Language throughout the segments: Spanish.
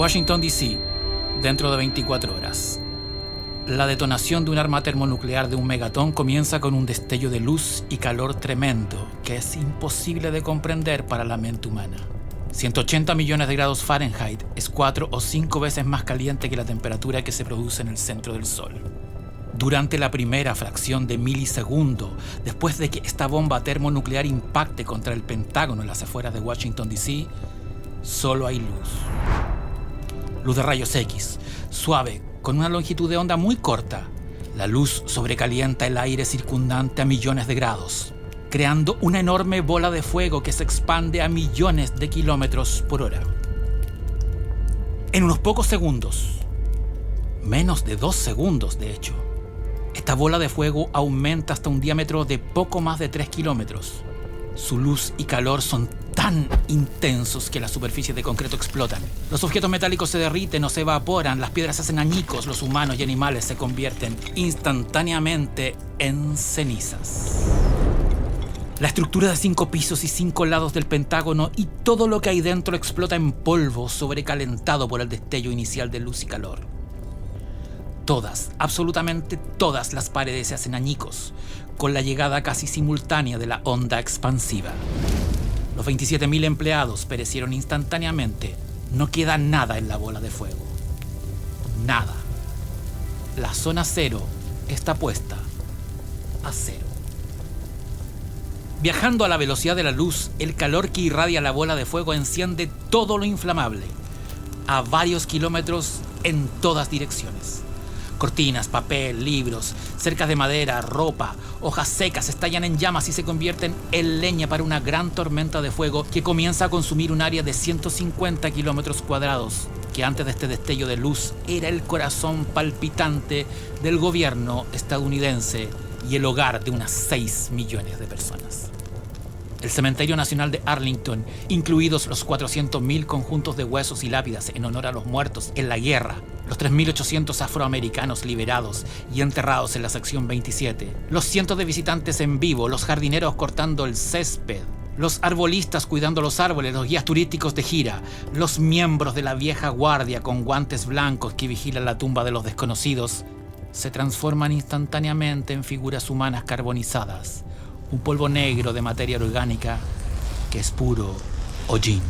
Washington, D.C., dentro de 24 horas. La detonación de un arma termonuclear de un megatón comienza con un destello de luz y calor tremendo que es imposible de comprender para la mente humana. 180 millones de grados Fahrenheit es 4 o 5 veces más caliente que la temperatura que se produce en el centro del Sol. Durante la primera fracción de milisegundo, después de que esta bomba termonuclear impacte contra el Pentágono en las afueras de Washington, D.C., solo hay luz. Luz de rayos X, suave, con una longitud de onda muy corta. La luz sobrecalienta el aire circundante a millones de grados, creando una enorme bola de fuego que se expande a millones de kilómetros por hora. En unos pocos segundos, menos de 2 segundos de hecho, esta bola de fuego aumenta hasta un diámetro de poco más de 3 kilómetros. Su luz y calor son tan intensos que las superficies de concreto explotan. Los objetos metálicos se derriten o se evaporan, las piedras se hacen añicos, los humanos y animales se convierten instantáneamente en cenizas. La estructura de 5 pisos y 5 lados del Pentágono y todo lo que hay dentro explota en polvo sobrecalentado por el destello inicial de luz y calor. Todas, absolutamente todas las paredes se hacen añicos, con la llegada casi simultánea de la onda expansiva. Los 27.000 empleados perecieron instantáneamente. No queda nada en la bola de fuego. Nada. La zona cero está puesta a cero. Viajando a la velocidad de la luz, el calor que irradia la bola de fuego enciende todo lo inflamable, a varios kilómetros en todas direcciones. Cortinas, papel, libros, cercas de madera, ropa, hojas secas estallan en llamas y se convierten en leña para una gran tormenta de fuego que comienza a consumir un área de 150 kilómetros cuadrados, que antes de este destello de luz era el corazón palpitante del gobierno estadounidense y el hogar de unas 6 millones de personas. El Cementerio Nacional de Arlington, incluidos los 400.000 conjuntos de huesos y lápidas en honor a los muertos en la guerra, los 3.800 afroamericanos liberados y enterrados en la sección 27, los cientos de visitantes en vivo, los jardineros cortando el césped, los arbolistas cuidando los árboles, los guías turísticos de gira, los miembros de la vieja guardia con guantes blancos que vigilan la tumba de los desconocidos, se transforman instantáneamente en figuras humanas carbonizadas, un polvo negro de materia orgánica que es puro hollín.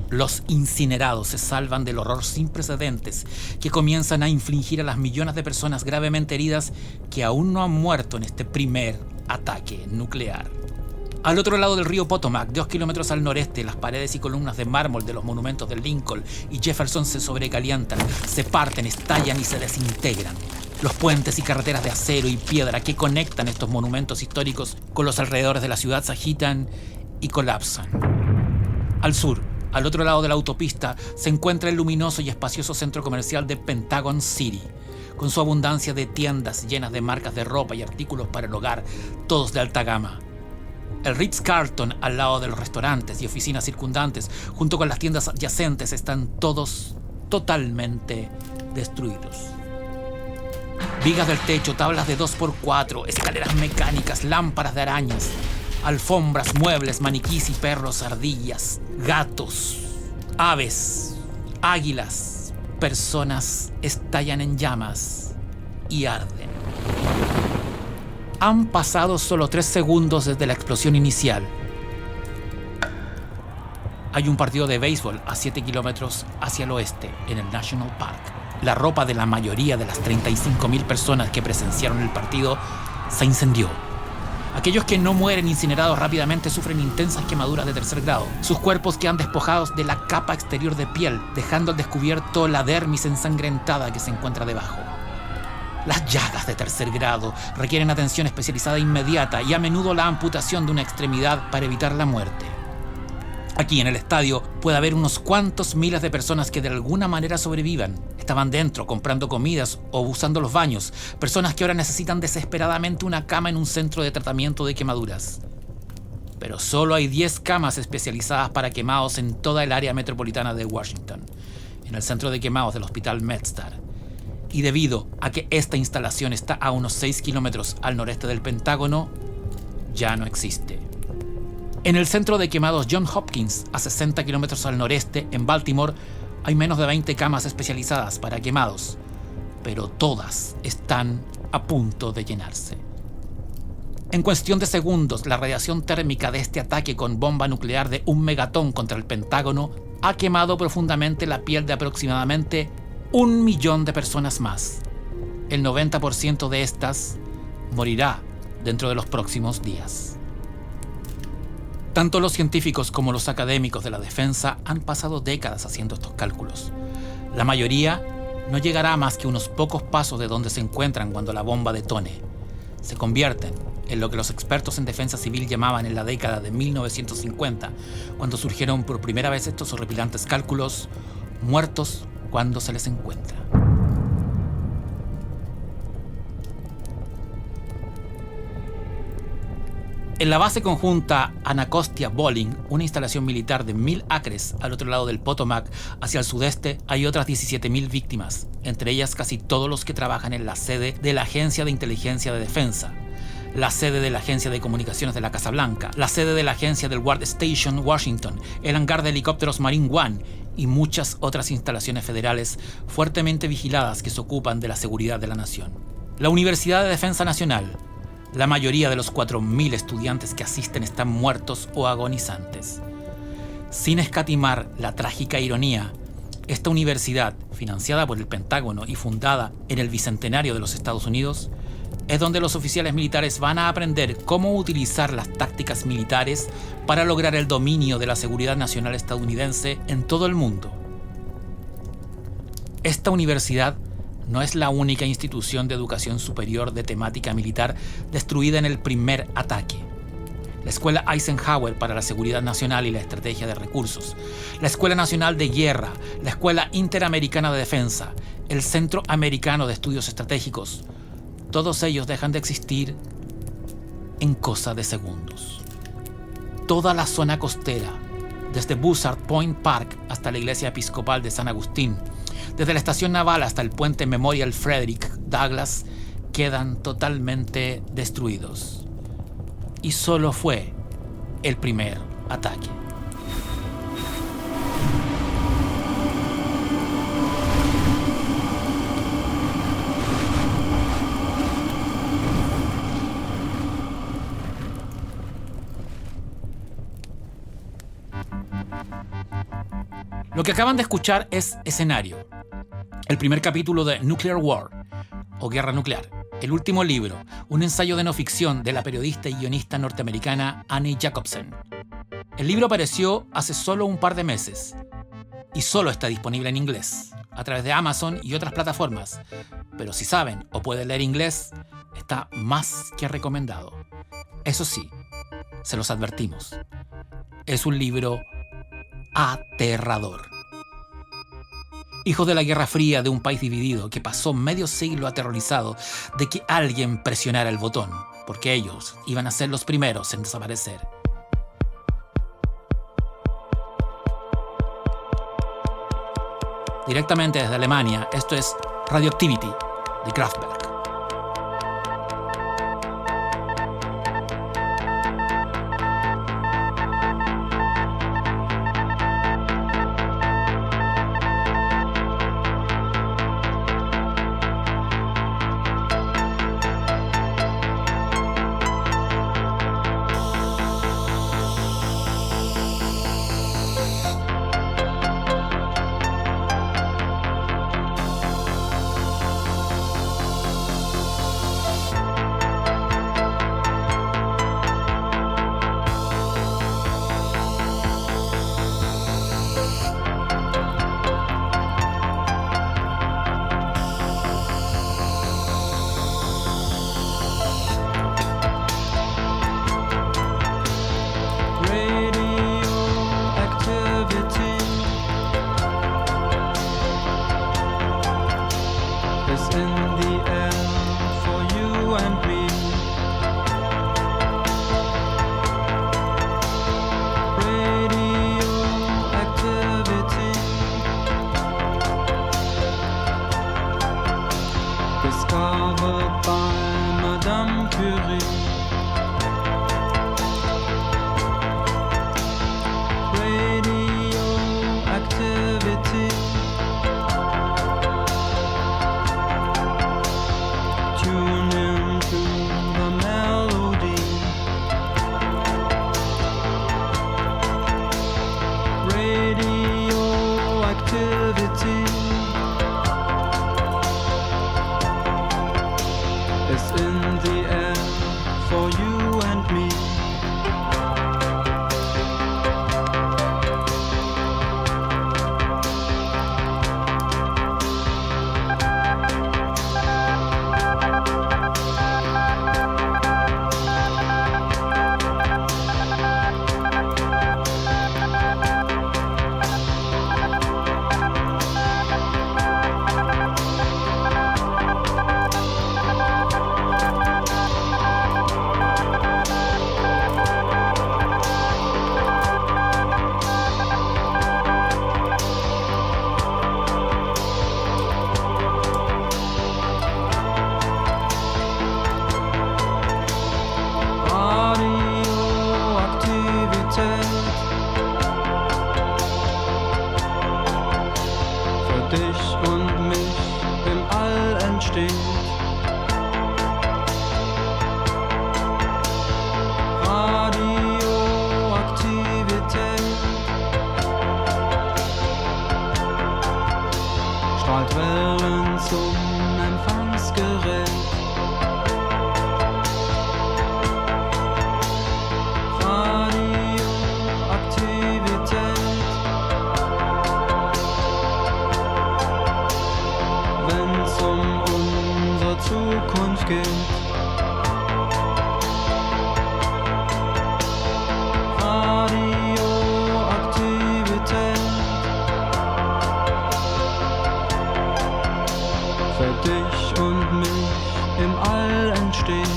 Los incinerados se salvan del horror sin precedentes que comienzan a infligir a las millones de personas gravemente heridas que aún no han muerto en este primer ataque nuclear. Al otro lado del río Potomac, 2 kilómetros al noreste, las paredes y columnas de mármol de los monumentos de Lincoln y Jefferson se sobrecalientan, se parten, estallan y se desintegran. Los puentes y carreteras de acero y piedra que conectan estos monumentos históricos con los alrededores de la ciudad se agitan y colapsan. Al sur, al otro lado de la autopista, se encuentra el luminoso y espacioso centro comercial de Pentagon City, con su abundancia de tiendas llenas de marcas de ropa y artículos para el hogar, todos de alta gama. El Ritz-Carlton, al lado de los restaurantes y oficinas circundantes, junto con las tiendas adyacentes, están todos totalmente destruidos. Vigas del techo, tablas de 2x4, escaleras mecánicas, lámparas de arañas, alfombras, muebles, maniquís y perros, ardillas, gatos, aves, águilas, personas estallan en llamas y arden. Han pasado solo 3 segundos desde la explosión inicial. Hay un partido de béisbol a 7 kilómetros hacia el oeste, en el National Park. La ropa de la mayoría de las 35.000 personas que presenciaron el partido se incendió. Aquellos que no mueren incinerados rápidamente sufren intensas quemaduras de 3er grado. Sus cuerpos quedan despojados de la capa exterior de piel, dejando al descubierto la dermis ensangrentada que se encuentra debajo. Las llagas de 3er grado requieren atención especializada inmediata y a menudo la amputación de una extremidad para evitar la muerte. Aquí en el estadio puede haber unos cuantos miles de personas que de alguna manera sobrevivan. Estaban dentro comprando comidas o usando los baños. Personas que ahora necesitan desesperadamente una cama en un centro de tratamiento de quemaduras. Pero solo hay 10 camas especializadas para quemados en toda el área metropolitana de Washington, en el centro de quemados del Hospital MedStar. Y debido a que esta instalación está a unos 6 kilómetros al noreste del Pentágono, ya no existe. En el centro de quemados Johns Hopkins, a 60 kilómetros al noreste, en Baltimore, hay menos de 20 camas especializadas para quemados, pero todas están a punto de llenarse. En cuestión de segundos, la radiación térmica de este ataque con bomba nuclear de 1 megatón contra el Pentágono ha quemado profundamente la piel de aproximadamente 1 millón de personas más. El 90% de estas morirá dentro de los próximos días. Tanto los científicos como los académicos de la defensa han pasado décadas haciendo estos cálculos. La mayoría no llegará a más que unos pocos pasos de donde se encuentran cuando la bomba detone. Se convierten en lo que los expertos en defensa civil llamaban en la década de 1950, cuando surgieron por primera vez estos horripilantes cálculos, muertos cuando se les encuentra. En la base conjunta Anacostia-Bolling, una instalación militar de 1.000 acres al otro lado del Potomac, hacia el sudeste, hay otras 17.000 víctimas, entre ellas casi todos los que trabajan en la sede de la Agencia de Inteligencia de Defensa, la sede de la Agencia de Comunicaciones de la Casa Blanca, la sede de la Agencia del Ward Station Washington, el hangar de helicópteros Marine One y muchas otras instalaciones federales fuertemente vigiladas que se ocupan de la seguridad de la nación. La Universidad de Defensa Nacional. La mayoría de los 4.000 estudiantes que asisten están muertos o agonizantes. Sin escatimar la trágica ironía, esta universidad, financiada por el Pentágono y fundada en el Bicentenario de los Estados Unidos, es donde los oficiales militares van a aprender cómo utilizar las tácticas militares para lograr el dominio de la seguridad nacional estadounidense en todo el mundo. Esta universidad no es la única institución de educación superior de temática militar destruida en el primer ataque. La Escuela Eisenhower para la Seguridad Nacional y la Estrategia de Recursos, la Escuela Nacional de Guerra, la Escuela Interamericana de Defensa, el Centro Americano de Estudios Estratégicos, todos ellos dejan de existir en cosa de segundos. Toda la zona costera, desde Buzzard Point Park hasta la Iglesia Episcopal de San Agustín, desde la estación naval hasta el puente Memorial Frederick Douglass, quedan totalmente destruidos. Y solo fue el primer ataque. Lo que acaban de escuchar es Escenario, el primer capítulo de Nuclear War, o Guerra Nuclear, el último libro, un ensayo de no ficción de la periodista y guionista norteamericana Annie Jacobsen. El libro apareció hace solo un par de meses y solo está disponible en inglés, a través de Amazon y otras plataformas, pero si saben o pueden leer inglés, está más que recomendado. Eso sí, se los advertimos, es un libro aterrador. Hijo de la Guerra Fría de un país dividido que pasó medio siglo aterrorizado de que alguien presionara el botón, porque ellos iban a ser los primeros en desaparecer. Directamente desde Alemania, esto es Radioactivity de Kraftwerk. dich und mich im All entsteht. Radioaktivität strahlt Wellen zum Empfangsgerät. Zukunft geht. Radioaktivität für dich und mich im All entsteht.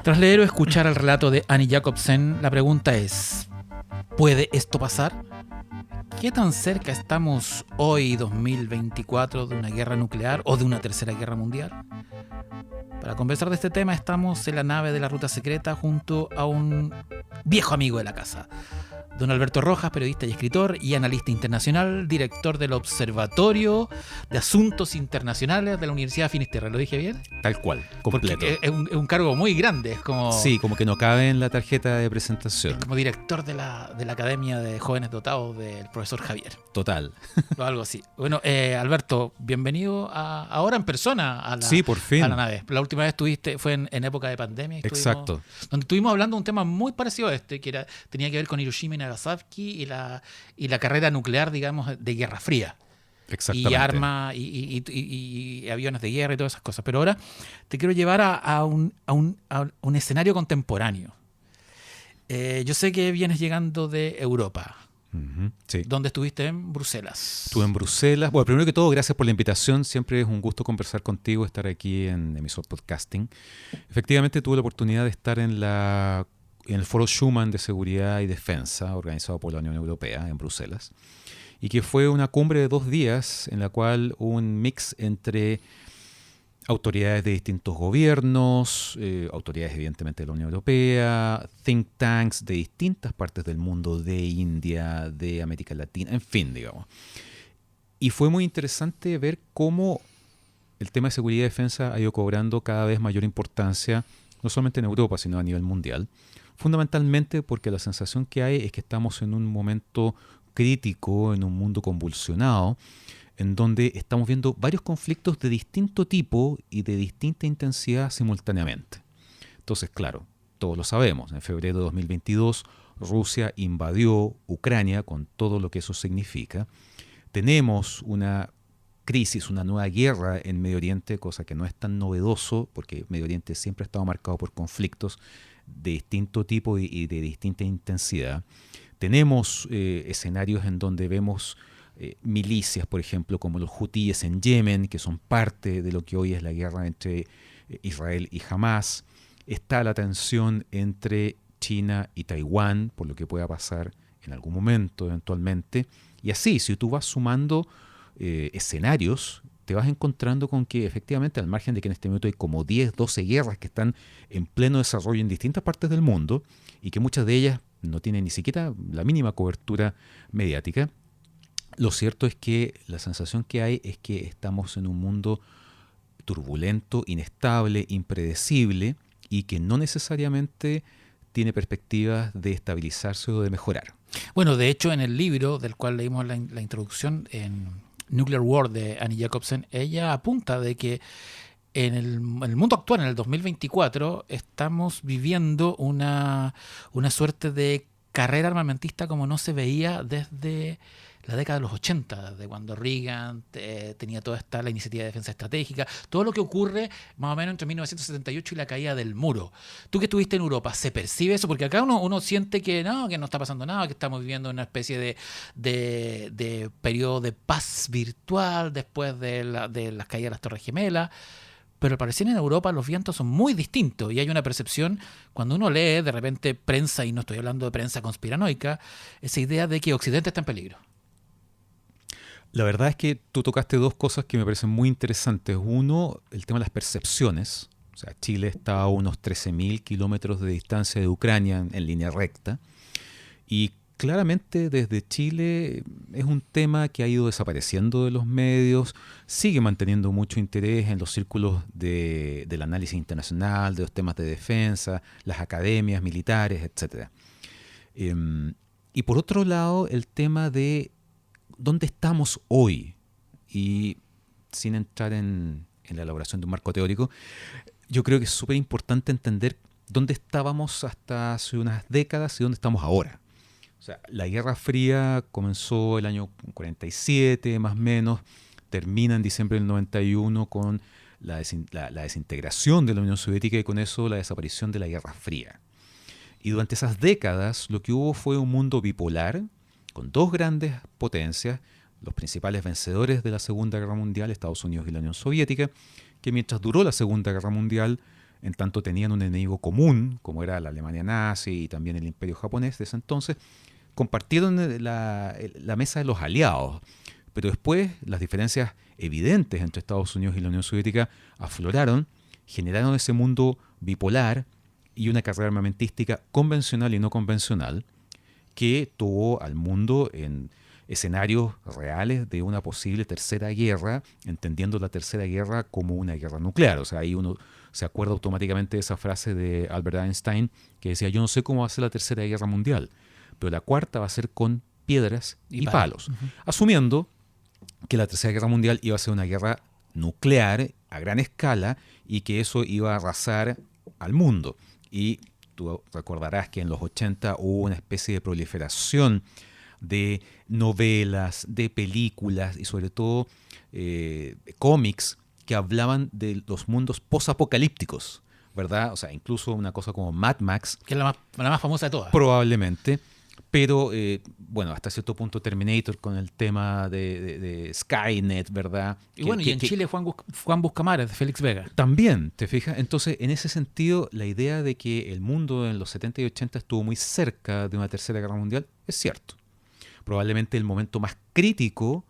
Tras leer o escuchar el relato de Annie Jacobsen, la pregunta es: ¿puede esto pasar? ¿Qué tan cerca estamos hoy, 2024, de una guerra nuclear o de una tercera guerra mundial? Para conversar de este tema estamos en la nave de la Ruta Secreta junto a un viejo amigo de la casa, don Alberto Rojas, periodista y escritor y analista internacional, director del Observatorio de Asuntos Internacionales de la Universidad de Finisterre. ¿Lo dije bien? Tal cual, completo. Porque es un cargo muy grande, es como... Sí, como que no cabe en la tarjeta de presentación. Es como director de la Academia de Jóvenes Dotados del profesor Javier. Total. O algo así. Bueno, Alberto, bienvenido ahora en persona a la, sí, por fin. A la nave. La última vez fue en época de pandemia. Exacto. Donde estuvimos hablando de un tema muy parecido a este, que tenía que ver con Hiroshima y Nagasaki y la carrera nuclear, digamos, de Guerra Fría. Exactamente. Y armas y aviones de guerra y todas esas cosas. Pero ahora te quiero llevar a un escenario contemporáneo. Yo sé que vienes llegando de Europa. Uh-huh, sí. ¿Dónde estuviste? En Bruselas. Estuve en Bruselas. Bueno, primero que todo, gracias por la invitación. Siempre es un gusto conversar contigo, estar aquí en Emisor Podcasting. Efectivamente, tuve la oportunidad de estar en el Foro Schuman de Seguridad y Defensa, organizado por la Unión Europea en Bruselas, y que fue una cumbre de 2 días en la cual un mix entre autoridades de distintos gobiernos, autoridades evidentemente de la Unión Europea, think tanks de distintas partes del mundo, de India, de América Latina, en fin, digamos. Y fue muy interesante ver cómo el tema de seguridad y defensa ha ido cobrando cada vez mayor importancia, no solamente en Europa, sino a nivel mundial. Fundamentalmente porque la sensación que hay es que estamos en un momento crítico, en un mundo convulsionado, en donde estamos viendo varios conflictos de distinto tipo y de distinta intensidad simultáneamente. Entonces, claro, todos lo sabemos, en febrero de 2022 Rusia invadió Ucrania con todo lo que eso significa. Tenemos una crisis, una nueva guerra en Medio Oriente, cosa que no es tan novedoso, porque Medio Oriente siempre ha estado marcado por conflictos de distinto tipo y de distinta intensidad. Tenemos escenarios en donde vemos milicias, por ejemplo, como los hutíes en Yemen, que son parte de lo que hoy es la guerra entre Israel y Hamás. Está la tensión entre China y Taiwán, por lo que pueda pasar en algún momento eventualmente. Y así, si tú vas sumando escenarios, te vas encontrando con que efectivamente, al margen de que en este momento hay como 10, 12 guerras que están en pleno desarrollo en distintas partes del mundo y que muchas de ellas no tienen ni siquiera la mínima cobertura mediática, lo cierto es que la sensación que hay es que estamos en un mundo turbulento, inestable, impredecible y que no necesariamente tiene perspectivas de estabilizarse o de mejorar. Bueno, de hecho, en el libro del cual leímos la introducción, en Nuclear War de Annie Jacobsen, ella apunta de que en el mundo actual, en el 2024, estamos viviendo una suerte de carrera armamentista como no se veía desde la década de los 80, de cuando Reagan tenía toda la iniciativa de defensa estratégica, todo lo que ocurre más o menos entre 1978 y la caída del muro. Tú que estuviste en Europa, ¿se percibe eso? Porque acá uno siente que no está pasando nada, que estamos viviendo una especie de periodo de paz virtual después de las caídas de las Torres Gemelas. Pero al parecer en Europa los vientos son muy distintos y hay una percepción, cuando uno lee de repente prensa, y no estoy hablando de prensa conspiranoica, esa idea de que Occidente está en peligro. La verdad es que tú tocaste dos cosas que me parecen muy interesantes. Uno, el tema de las percepciones. O sea, Chile está a unos 13.000 kilómetros de distancia de Ucrania en línea recta. Y claramente desde Chile es un tema que ha ido desapareciendo de los medios, sigue manteniendo mucho interés en los círculos del análisis internacional, de los temas de defensa, las academias militares, etc. Y por otro lado, el tema de dónde estamos hoy. Y sin entrar en la elaboración de un marco teórico, yo creo que es súper importante entender dónde estábamos hasta hace unas décadas y dónde estamos ahora. O sea, la Guerra Fría comenzó el año 47, más o menos, termina en diciembre del 91 con la desintegración de la Unión Soviética y con eso la desaparición de la Guerra Fría. Y durante esas décadas lo que hubo fue un mundo bipolar, con dos grandes potencias, los principales vencedores de la Segunda Guerra Mundial, Estados Unidos y la Unión Soviética, que mientras duró la Segunda Guerra Mundial, en tanto tenían un enemigo común, como era la Alemania nazi y también el Imperio japonés de ese entonces, compartieron la mesa de los aliados. Pero después las diferencias evidentes entre Estados Unidos y la Unión Soviética afloraron, generaron ese mundo bipolar y una carrera armamentística convencional y no convencional, que tuvo al mundo en escenarios reales de una posible tercera guerra, entendiendo la tercera guerra como una guerra nuclear. O sea, ahí uno se acuerda automáticamente de esa frase de Albert Einstein que decía: yo no sé cómo va a ser la tercera guerra mundial, pero la cuarta va a ser con piedras y palos. Uh-huh. Asumiendo que la tercera guerra mundial iba a ser una guerra nuclear a gran escala y que eso iba a arrasar al mundo. Y tú recordarás que en los 80 hubo una especie de proliferación de novelas, de películas y sobre todo cómics que hablaban de los mundos posapocalípticos, ¿verdad? O sea, incluso una cosa como Mad Max. Que es la más famosa de todas. Probablemente. Pero, bueno, hasta cierto punto Terminator con el tema de Skynet, ¿verdad? Y bueno, y en Chile Juan Buscamares, de Félix Vega. También, ¿te fijas? Entonces, en ese sentido, la idea de que el mundo en los 70 y 80 estuvo muy cerca de una tercera guerra mundial es cierto. Probablemente el momento más crítico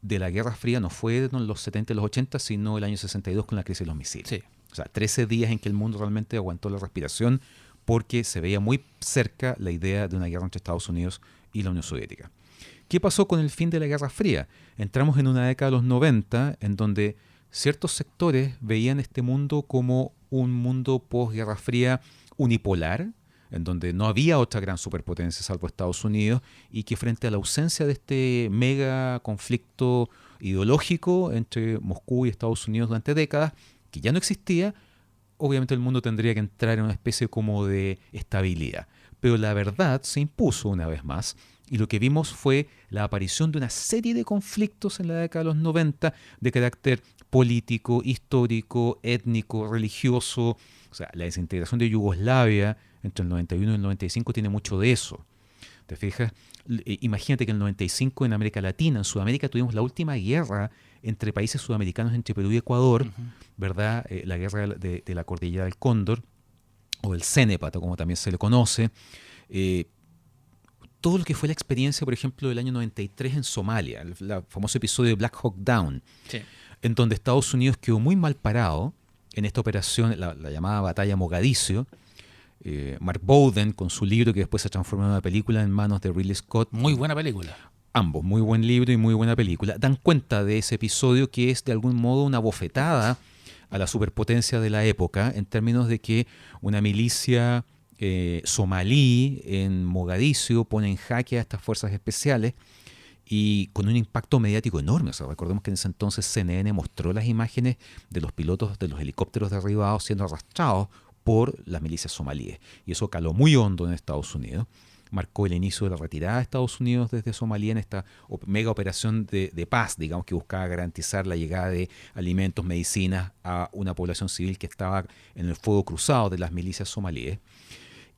de la Guerra Fría no fue en los 70 y los 80, sino el año 62 con la crisis de los misiles. Sí. O sea, 13 días en que el mundo realmente aguantó la respiración porque se veía muy cerca la idea de una guerra entre Estados Unidos y la Unión Soviética. ¿Qué pasó con el fin de la Guerra Fría? Entramos en una década de los 90 en donde ciertos sectores veían este mundo como un mundo post-Guerra Fría unipolar, en donde no había otra gran superpotencia salvo Estados Unidos, y que frente a la ausencia de este mega conflicto ideológico entre Moscú y Estados Unidos durante décadas, que ya no existía, obviamente el mundo tendría que entrar en una especie como de estabilidad. Pero la verdad se impuso una vez más, y lo que vimos fue la aparición de una serie de conflictos en la década de los 90 de carácter político, histórico, étnico, religioso. O sea, la desintegración de Yugoslavia entre el 91 y el 95 tiene mucho de eso. ¿Te fijas? Imagínate que en el 95 en América Latina, en Sudamérica, tuvimos la última guerra entre países sudamericanos, entre Perú y Ecuador, ¿verdad? La guerra de la cordillera del Cóndor, o el Cenepa, como también se le conoce. Todo lo que fue la experiencia, por ejemplo, del año 93 en Somalia, el famoso episodio de Black Hawk Down, Sí. en donde Estados Unidos quedó muy mal parado en esta operación, la llamada Batalla Mogadiscio. Mark Bowden, con su libro que después se transformó en una película en manos de Ridley Scott. Muy buena película. Ambos, muy buen libro y muy buena película. Dan cuenta de ese episodio que es de algún modo una bofetada a la superpotencia de la época, en términos de que una milicia somalí en Mogadiscio pone en jaque a estas fuerzas especiales y con un impacto mediático enorme. O sea, recordemos que en ese entonces CNN mostró las imágenes de los pilotos de los helicópteros derribados siendo arrastrados por las milicias somalíes. Y eso caló muy hondo en Estados Unidos. Marcó el inicio de la retirada de Estados Unidos desde Somalia en esta mega operación de paz, digamos, que buscaba garantizar la llegada de alimentos, medicinas a una población civil que estaba en el fuego cruzado de las milicias somalíes,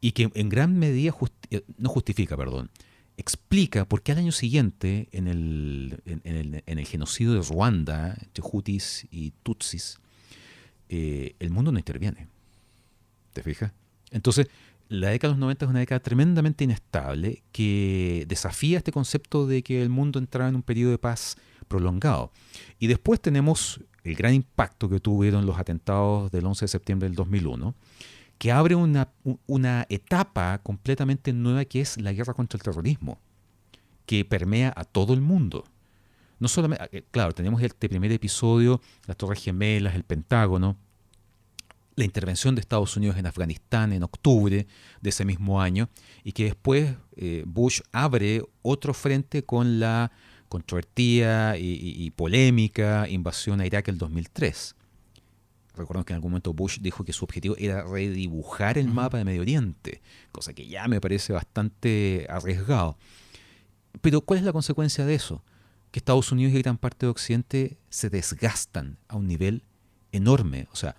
y que en gran medida explica por qué al año siguiente, en el genocidio de Ruanda, entre Hutis y Tutsis, el mundo no interviene. ¿Te fijas? Entonces, la década de los 90 es una década tremendamente inestable que desafía este concepto de que el mundo entraba en un periodo de paz prolongado. Y después tenemos el gran impacto que tuvieron los atentados del 11 de septiembre del 2001, que abre una etapa completamente nueva, que es la guerra contra el terrorismo, que permea a todo el mundo. No solamente, claro, tenemos este primer episodio, las Torres Gemelas, el Pentágono, la intervención de Estados Unidos en Afganistán en octubre de ese mismo año, y que después Bush abre otro frente con la controvertida y polémica invasión a Irak el 2003. Recordemos que en algún momento Bush dijo que su objetivo era redibujar el mapa de Medio Oriente, cosa que ya me parece bastante arriesgado. Pero ¿cuál es la consecuencia de eso? Que Estados Unidos y gran parte de Occidente se desgastan a un nivel enorme. O sea,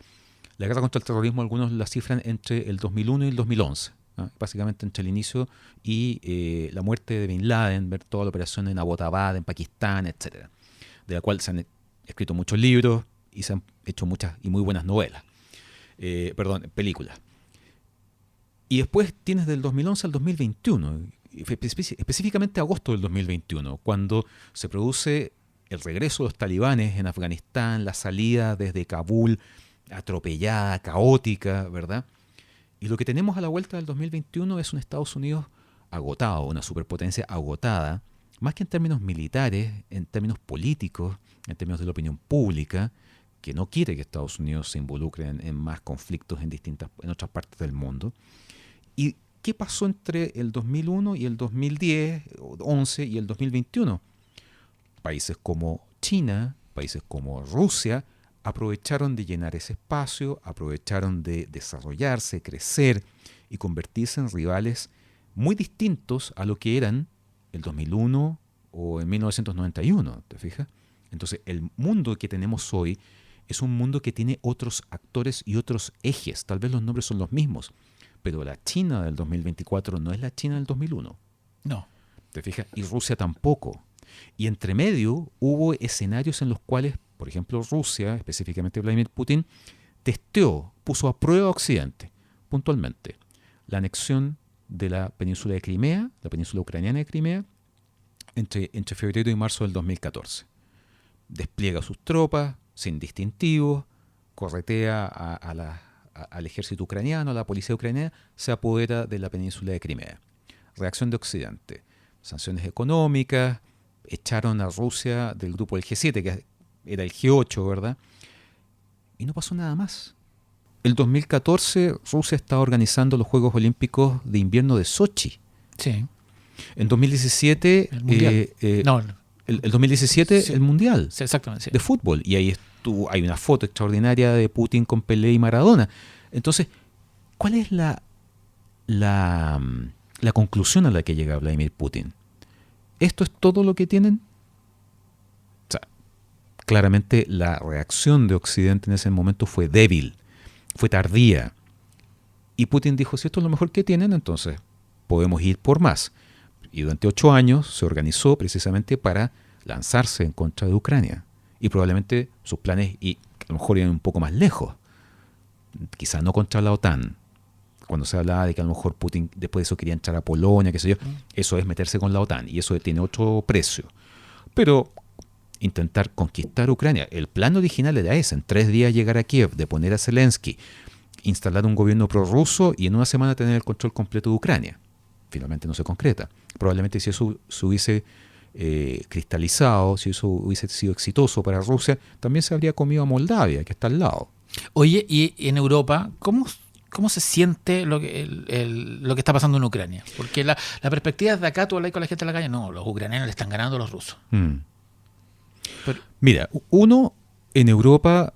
la guerra contra el terrorismo algunos la cifran entre el 2001 y el 2011, ¿no? Básicamente entre el inicio y la muerte de Bin Laden, ver toda la operación en Abbottabad, en Pakistán, etcétera, de la cual se han escrito muchos libros y se han hecho muchas y muy buenas novelas, películas. Y después tienes del 2011 al 2021, específicamente agosto del 2021, cuando se produce el regreso de los talibanes en Afganistán, la salida desde Kabul atropellada, caótica, ¿verdad? Y lo que tenemos a la vuelta del 2021 es un Estados Unidos agotado, una superpotencia agotada, más que en términos militares, en términos políticos, en términos de la opinión pública, que no quiere que Estados Unidos se involucre en más conflictos en otras partes del mundo. ¿Y qué pasó entre el 2001 y el 2010, 11 y el 2021? Países como China, países como Rusia, aprovecharon de llenar ese espacio, aprovecharon de desarrollarse, crecer y convertirse en rivales muy distintos a lo que eran el 2001 o en 1991, ¿te fijas? Entonces, el mundo que tenemos hoy es un mundo que tiene otros actores y otros ejes. Tal vez los nombres son los mismos, pero la China del 2024 no es la China del 2001. No. ¿Te fijas? Y Rusia tampoco. Y entre medio hubo escenarios en los cuales, por ejemplo, Rusia, específicamente Vladimir Putin, puso a prueba a Occidente, puntualmente, la anexión de la península de Crimea, la península ucraniana de Crimea, entre febrero y marzo del 2014. despliega sus tropas sin distintivos, corretea al ejército ucraniano, a la policía ucraniana, se apodera de la península de Crimea. Reacción de Occidente. Sanciones económicas, echaron a Rusia del grupo del G7, que era el G8, ¿verdad? Y no pasó nada más. El 2014 Rusia estaba organizando los Juegos Olímpicos de Invierno de Sochi. Sí. En 2017... El Mundial. El 2017, Sí. el Mundial Sí, exactamente. Sí. de fútbol. Y ahí hay una foto extraordinaria de Putin con Pelé y Maradona. Entonces, ¿cuál es la conclusión a la que llega Vladimir Putin? ¿Esto es todo lo que tienen? O sea, claramente la reacción de Occidente en ese momento fue débil, fue tardía. Y Putin dijo, si esto es lo mejor que tienen, entonces podemos ir por más. Y durante 8 años se organizó precisamente para lanzarse en contra de Ucrania. Y probablemente sus planes a lo mejor iban un poco más lejos. Quizás no contra la OTAN. Cuando se hablaba de que a lo mejor Putin después de eso quería entrar a Polonia, qué sé yo, eso es meterse con la OTAN y eso tiene otro precio. Pero intentar conquistar Ucrania, el plan original era ese, en 3 días llegar a Kiev, deponer a Zelensky, instalar un gobierno prorruso y en una semana tener el control completo de Ucrania. Finalmente no se concreta. Probablemente si eso se hubiese cristalizado, si eso hubiese sido exitoso para Rusia, también se habría comido a Moldavia, que está al lado. Oye, y en Europa, ¿cómo se siente lo que está pasando en Ucrania? Porque la perspectiva desde acá, tú hablas con la gente en la calle, no, los ucranianos le están ganando a los rusos. Pero, Mira, uno, en Europa,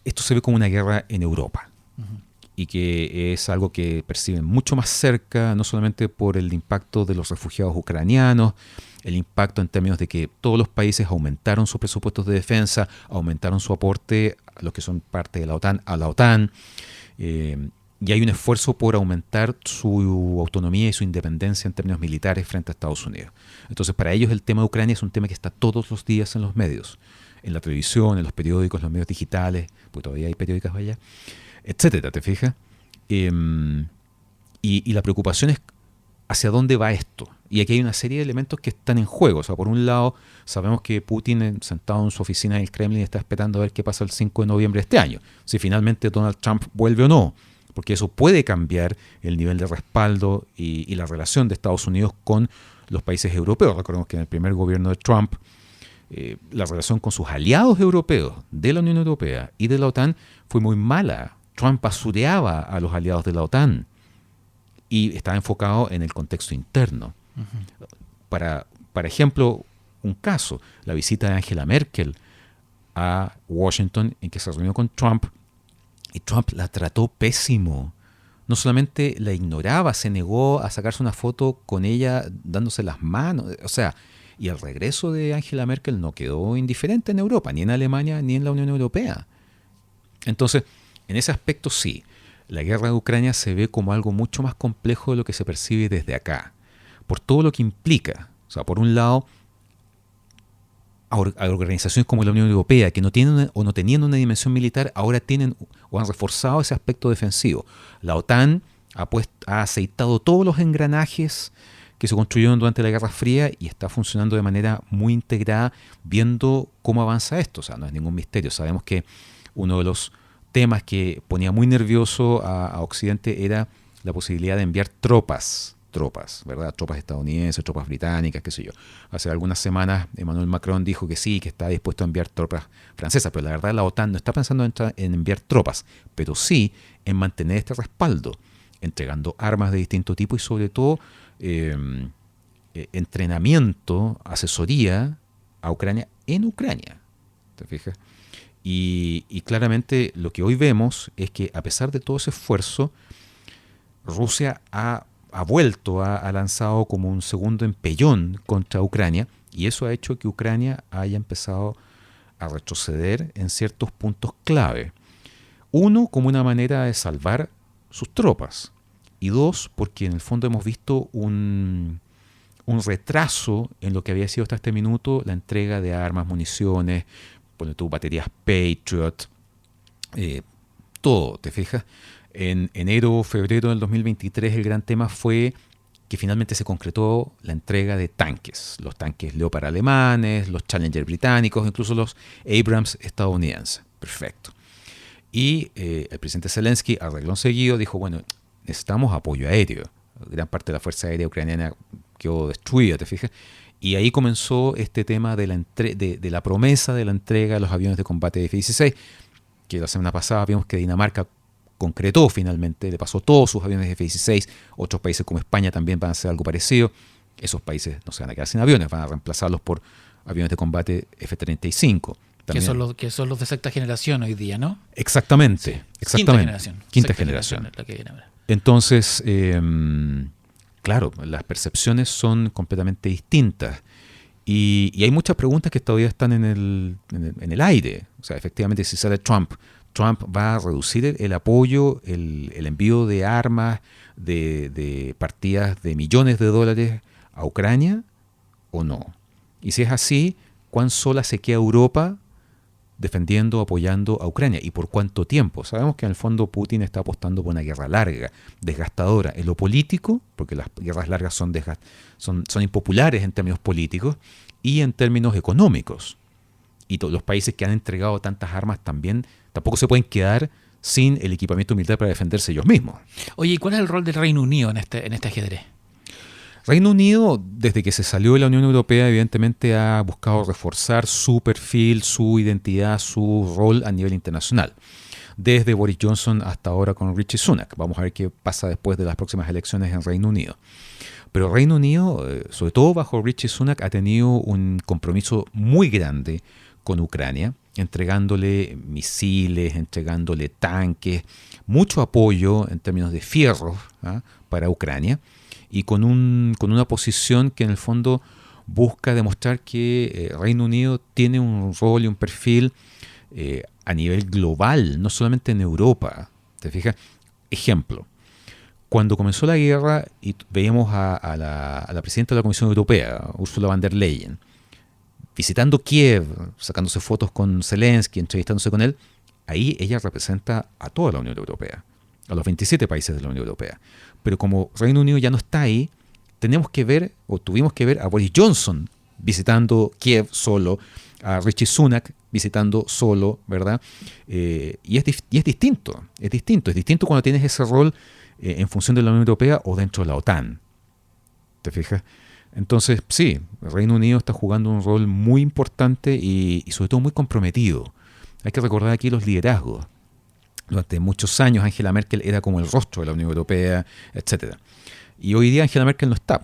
esto se ve como una guerra en Europa. Y que es algo que perciben mucho más cerca, no solamente por el impacto de los refugiados ucranianos, el impacto en términos de que todos los países aumentaron sus presupuestos de defensa, aumentaron su aporte a los que son parte de la OTAN, a la OTAN, y hay un esfuerzo por aumentar su autonomía y su independencia en términos militares frente a Estados Unidos. Entonces, para ellos el tema de Ucrania es un tema que está todos los días en los medios, en la televisión, en los periódicos, en los medios digitales, porque todavía hay periódicos allá, etcétera, ¿te fijas? Y la preocupación es hacia dónde va esto. Y aquí hay una serie de elementos que están en juego. O sea, por un lado, sabemos que Putin, sentado en su oficina en el Kremlin, está esperando a ver qué pasa el 5 de noviembre de este año. Si finalmente Donald Trump vuelve o no. Porque eso puede cambiar el nivel de respaldo y la relación de Estados Unidos con los países europeos. Recordemos que en el primer gobierno de Trump, la relación con sus aliados europeos de la Unión Europea y de la OTAN fue muy mala. Trump basureaba a los aliados de la OTAN y estaba enfocado en el contexto interno. Para ejemplo, un caso, la visita de Angela Merkel a Washington en que se reunió con Trump y Trump la trató pésimo. No solamente la ignoraba, se negó a sacarse una foto con ella dándose las manos. O sea, y el regreso de Angela Merkel no quedó indiferente en Europa, ni en Alemania, ni en la Unión Europea. Entonces, en ese aspecto sí, la guerra de Ucrania se ve como algo mucho más complejo de lo que se percibe desde acá, por todo lo que implica. O sea, por un lado, a organizaciones como la Unión Europea, que no tienen o no tenían una dimensión militar, ahora tienen o han reforzado ese aspecto defensivo. La OTAN ha aceitado todos los engranajes que se construyeron durante la Guerra Fría y está funcionando de manera muy integrada, viendo cómo avanza esto. O sea, no es ningún misterio. Sabemos que uno de los temas que ponía muy nervioso a Occidente era la posibilidad de enviar tropas, ¿verdad? Tropas estadounidenses, tropas británicas, qué sé yo. Hace algunas semanas Emmanuel Macron dijo que sí, que está dispuesto a enviar tropas francesas, pero la verdad la OTAN no está pensando en enviar tropas, pero sí en mantener este respaldo, entregando armas de distinto tipo y sobre todo entrenamiento, asesoría a Ucrania en Ucrania. ¿Te fijas? Y claramente lo que hoy vemos es que a pesar de todo ese esfuerzo, Rusia ha lanzado como un segundo empellón contra Ucrania y eso ha hecho que Ucrania haya empezado a retroceder en ciertos puntos clave. Uno, como una manera de salvar sus tropas y dos, porque en el fondo hemos visto un retraso en lo que había sido hasta este minuto la entrega de armas, municiones, ponle tú baterías Patriot, todo, ¿te fijas? En enero, febrero del 2023 el gran tema fue que finalmente se concretó la entrega de tanques, los tanques Leopard alemanes, los Challenger británicos, incluso los Abrams estadounidenses. Perfecto. Y el presidente Zelensky, a renglón seguido, dijo, bueno, necesitamos apoyo aéreo. Gran parte de la Fuerza Aérea Ucraniana quedó destruida, ¿te fijas? Y ahí comenzó este tema de la promesa de la entrega de los aviones de combate de F-16, que la semana pasada vimos que Dinamarca concretó finalmente, le pasó todos sus aviones de F-16, otros países como España también van a hacer algo parecido. Esos países no se van a quedar sin aviones, van a reemplazarlos por aviones de combate F-35. Que son los de sexta generación hoy día, ¿no? Exactamente. Quinta generación. Es la que viene ahora. Entonces, claro, las percepciones son completamente distintas. Y hay muchas preguntas que todavía están en el aire. O sea, efectivamente, si sale Trump va a reducir el apoyo, el envío de armas, de partidas de millones de dólares a Ucrania o no. Y si es así, ¿cuán sola se queda Europa defendiendo, apoyando a Ucrania? ¿Y por cuánto tiempo? Sabemos que en el fondo Putin está apostando por una guerra larga, desgastadora. En lo político, porque las guerras largas son impopulares en términos políticos y en términos económicos. Y los países que han entregado tantas armas tampoco se pueden quedar sin el equipamiento militar para defenderse ellos mismos. Oye, ¿y cuál es el rol del Reino Unido en este ajedrez? Reino Unido, desde que se salió de la Unión Europea, evidentemente ha buscado reforzar su perfil, su identidad, su rol a nivel internacional. Desde Boris Johnson hasta ahora con Rishi Sunak. Vamos a ver qué pasa después de las próximas elecciones en Reino Unido. Pero Reino Unido, sobre todo bajo Rishi Sunak, ha tenido un compromiso muy grande con Ucrania, entregándole misiles, entregándole tanques, mucho apoyo en términos de fierros para Ucrania, y con una posición que en el fondo busca demostrar que Reino Unido tiene un rol y un perfil a nivel global, no solamente en Europa. ¿Te fijas? Ejemplo, cuando comenzó la guerra y veíamos a la presidenta de la Comisión Europea, Ursula von der Leyen, visitando Kiev, sacándose fotos con Zelensky, entrevistándose con él, ahí ella representa a toda la Unión Europea, a los 27 países de la Unión Europea. Pero como Reino Unido ya no está ahí, tuvimos que ver a Boris Johnson visitando Kiev solo, a Rishi Sunak visitando solo, ¿verdad? Y es distinto cuando tienes ese rol en función de la Unión Europea o dentro de la OTAN. ¿Te fijas? Entonces, sí, el Reino Unido está jugando un rol muy importante y sobre todo muy comprometido. Hay que recordar aquí los liderazgos. Durante muchos años Angela Merkel era como el rostro de la Unión Europea, etc. Y hoy día Angela Merkel no está.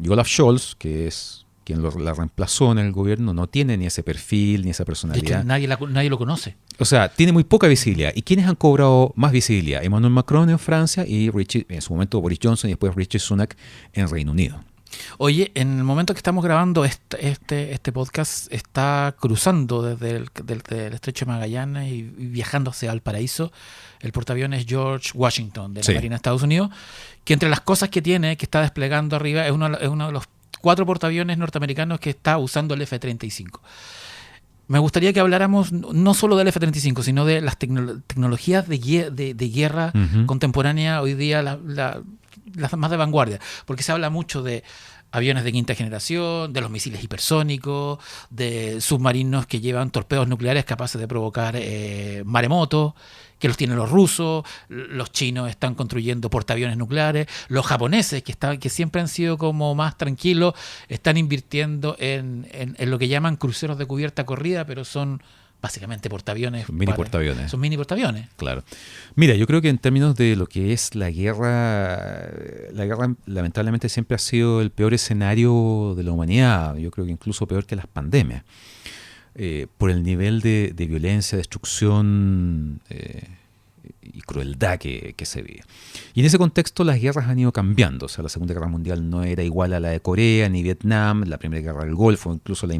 Y Olaf Scholz, que es quien la reemplazó en el gobierno, no tiene ni ese perfil, ni esa personalidad. De hecho, nadie lo conoce. O sea, tiene muy poca visibilidad. ¿Y quiénes han cobrado más visibilidad? Emmanuel Macron en Francia y en su momento Boris Johnson y después Rishi Sunak en Reino Unido. Oye, en el momento que estamos grabando este podcast, está cruzando desde el Estrecho de Magallanes y viajando hacia Valparaíso el portaaviones George Washington de la Marina de Estados Unidos, que entre las cosas que tiene, que está desplegando arriba, es uno de los 4 portaaviones norteamericanos que está usando el F-35. Me gustaría que habláramos no solo del F-35, sino de las tecnologías de guerra contemporánea hoy día, las más de vanguardia, porque se habla mucho de aviones de quinta generación, de los misiles hipersónicos, de submarinos que llevan torpedos nucleares capaces de provocar maremotos, que los tienen los rusos, los chinos están construyendo portaaviones nucleares, los japoneses, que siempre han sido como más tranquilos, están invirtiendo en lo que llaman cruceros de cubierta corrida, pero son básicamente portaaviones. Son mini portaaviones. Son mini portaaviones. Claro. Mira, yo creo que en términos de lo que es la guerra lamentablemente siempre ha sido el peor escenario de la humanidad. Yo creo que incluso peor que las pandemias. Por el nivel de violencia, destrucción y crueldad que se vive. Y en ese contexto las guerras han ido cambiando. O sea, la Segunda Guerra Mundial no era igual a la de Corea, ni Vietnam, la Primera Guerra del Golfo, incluso la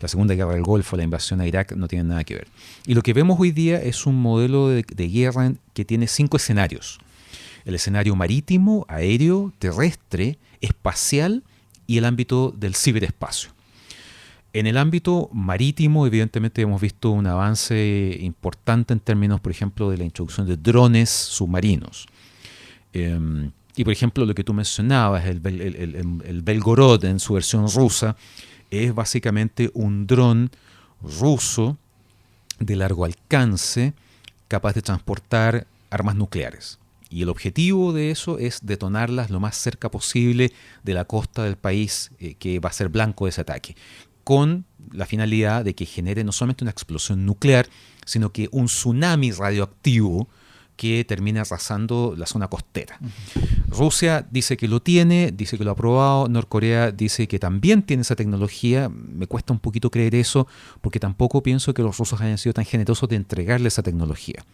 Segunda Guerra del Golfo, la invasión a Irak, no tienen nada que ver. Y lo que vemos hoy día es un modelo de guerra que tiene 5 escenarios. El escenario marítimo, aéreo, terrestre, espacial y el ámbito del ciberespacio. En el ámbito marítimo, evidentemente, hemos visto un avance importante en términos, por ejemplo, de la introducción de drones submarinos. Y Y por ejemplo, lo que tú mencionabas, el Belgorod en su versión rusa, es básicamente un dron ruso de largo alcance capaz de transportar armas nucleares. Y el objetivo de eso es detonarlas lo más cerca posible de la costa del país que va a ser blanco de ese ataque, con la finalidad de que genere no solamente una explosión nuclear, sino que un tsunami radioactivo que termine arrasando la zona costera. Rusia dice que lo tiene, dice que lo ha probado, Norcorea dice que también tiene esa tecnología. Me cuesta un poquito creer eso, porque tampoco pienso que los rusos hayan sido tan generosos de entregarle esa tecnología.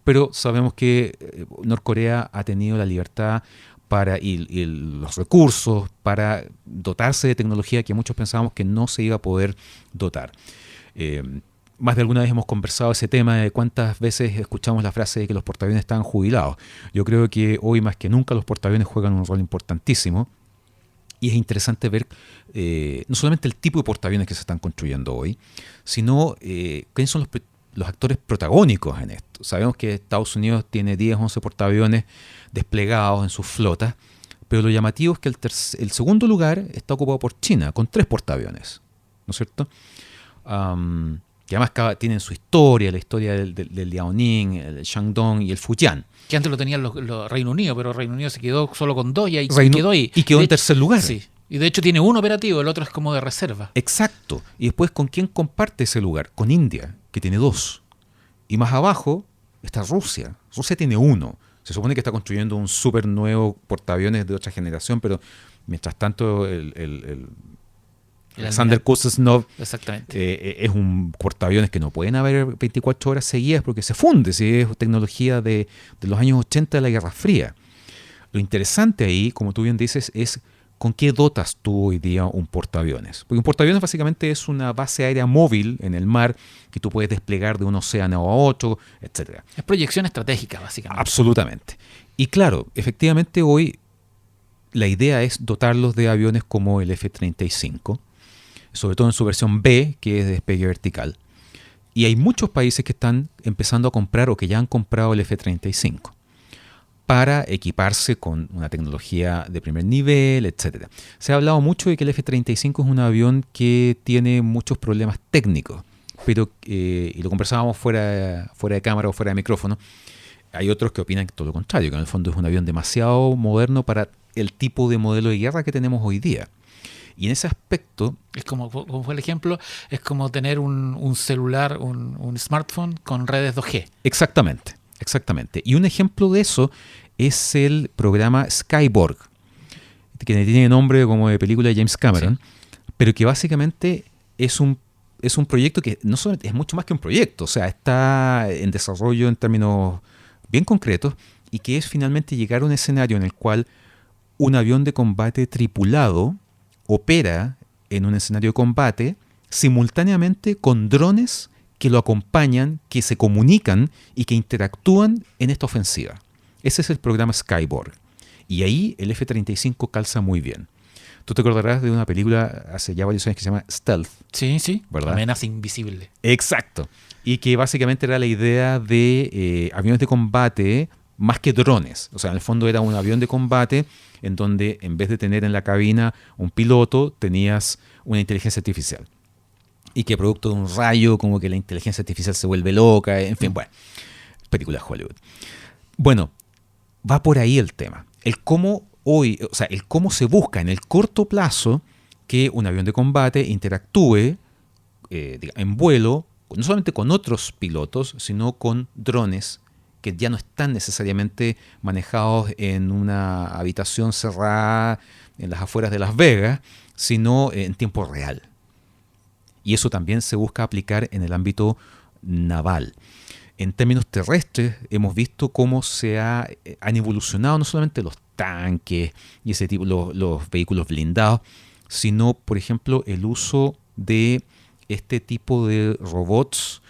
Pero sabemos que Norcorea ha tenido la libertad y los recursos para dotarse de tecnología que muchos pensábamos que no se iba a poder dotar. Más de alguna vez hemos conversado ese tema de cuántas veces escuchamos la frase de que los portaaviones están jubilados. Yo creo que hoy más que nunca los portaaviones juegan un rol importantísimo y es interesante ver no solamente el tipo de portaaviones que se están construyendo hoy, sino quiénes son los actores protagónicos en esto. Sabemos que Estados Unidos tiene 10, 11 portaaviones desplegados en sus flotas, pero lo llamativo es que el segundo lugar está ocupado por China, con 3 portaaviones, ¿no es cierto? Que además tienen su historia, la historia del Liaoning, el Shandong y el Fujian. Que antes lo tenían los Reino Unido, pero Reino Unido se quedó solo con 2 y ahí quedó ahí. Y quedó en tercer lugar. Sí. Y de hecho tiene uno operativo, el otro es como de reserva. Exacto. Y después, ¿con quién comparte ese lugar? Con India, que tiene 2. Y más abajo está Rusia. Rusia tiene 1. Se supone que está construyendo un súper nuevo portaaviones de otra generación, pero mientras tanto el Alexander Kuznetsov es un portaaviones que no pueden haber 24 horas seguidas porque se funde, si es tecnología de los años 80 de la Guerra Fría. Lo interesante ahí, como tú bien dices, es con qué dotas tú hoy día un portaaviones. Porque un portaaviones básicamente es una base aérea móvil en el mar que tú puedes desplegar de un océano a otro, etc. Es proyección estratégica, básicamente. Absolutamente. Y claro, efectivamente hoy la idea es dotarlos de aviones como el F-35, sobre todo en su versión B, que es de despegue vertical. Y hay muchos países que están empezando a comprar o que ya han comprado el F-35 para equiparse con una tecnología de primer nivel, etc. Se ha hablado mucho de que el F-35 es un avión que tiene muchos problemas técnicos, pero, y lo conversábamos fuera de cámara o fuera de micrófono, hay otros que opinan todo lo contrario, que en el fondo es un avión demasiado moderno para el tipo de modelo de guerra que tenemos hoy día. Y en ese aspecto... Es como fue el ejemplo, es como tener un celular, un smartphone con redes 2G. Exactamente. Y un ejemplo de eso es el programa Skyborg, que tiene nombre como de película de James Cameron, sí, pero que básicamente es un proyecto que no solamente es mucho más que un proyecto, o sea, está en desarrollo en términos bien concretos y que es finalmente llegar a un escenario en el cual un avión de combate tripulado opera en un escenario de combate simultáneamente con drones que lo acompañan, que se comunican y que interactúan en esta ofensiva. Ese es el programa Skyborg. Y ahí el F-35 calza muy bien. Tú te acordarás de una película hace ya varios años que se llama Stealth. Sí, ¿verdad? Amenaza invisible. Exacto. Y que básicamente era la idea de aviones de combate más que drones. O sea, en el fondo era un avión de combate en donde en vez de tener en la cabina un piloto, tenías una inteligencia artificial. Y que producto de un rayo, como que la inteligencia artificial se vuelve loca, en fin, bueno, película de Hollywood. Bueno, va por ahí el tema. El cómo se busca en el corto plazo que un avión de combate interactúe en vuelo, no solamente con otros pilotos, sino con drones que ya no están necesariamente manejados en una habitación cerrada en las afueras de Las Vegas, sino en tiempo real. Y eso también se busca aplicar en el ámbito naval. En términos terrestres, hemos visto cómo han evolucionado no solamente los tanques y ese tipo, los vehículos blindados, sino, por ejemplo, el uso de este tipo de robots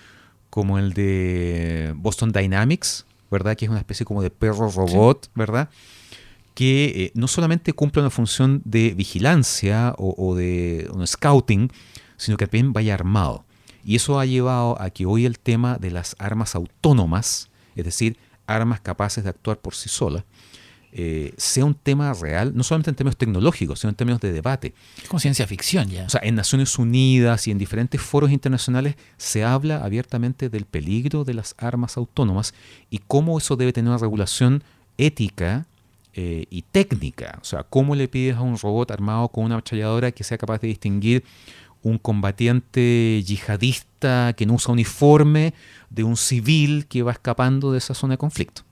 como el de Boston Dynamics, ¿verdad? Que es una especie como de perro robot, sí, ¿verdad? Que no solamente cumple una función de vigilancia o de un scouting, sino que también vaya armado. Y eso ha llevado a que hoy el tema de las armas autónomas, es decir, armas capaces de actuar por sí solas, sea un tema real, no solamente en términos tecnológicos, sino en términos de debate. Es como ciencia ficción ya. O sea, en Naciones Unidas y en diferentes foros internacionales se habla abiertamente del peligro de las armas autónomas y cómo eso debe tener una regulación ética y técnica. O sea, cómo le pides a un robot armado con una ametralladora que sea capaz de distinguir un combatiente yihadista que no usa uniforme de un civil que va escapando de esa zona de conflicto.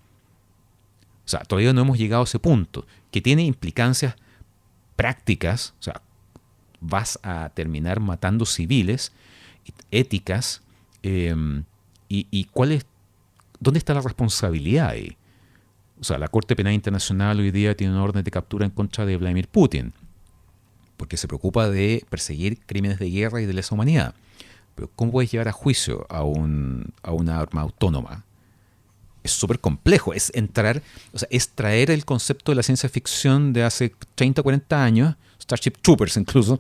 O sea, todavía no hemos llegado a ese punto, que tiene implicancias prácticas. O sea, vas a terminar matando civiles, éticas, y ¿dónde está la responsabilidad ahí? O sea, la Corte Penal Internacional hoy día tiene una orden de captura en contra de Vladimir Putin, porque se preocupa de perseguir crímenes de guerra y de lesa humanidad. Pero ¿cómo puedes llevar a juicio a una arma autónoma? Es súper complejo, es traer el concepto de la ciencia ficción de hace 30 o 40 años, Starship Troopers incluso,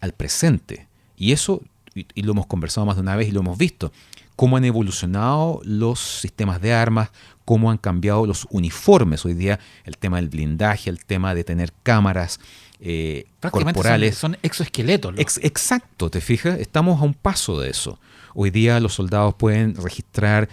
al presente. Y eso, y lo hemos conversado más de una vez y lo hemos visto, cómo han evolucionado los sistemas de armas, cómo han cambiado los uniformes. Hoy día el tema del blindaje, el tema de tener cámaras corporales. Son exoesqueletos. Exacto, ¿te fijas? Estamos a un paso de eso. Hoy día los soldados pueden registrar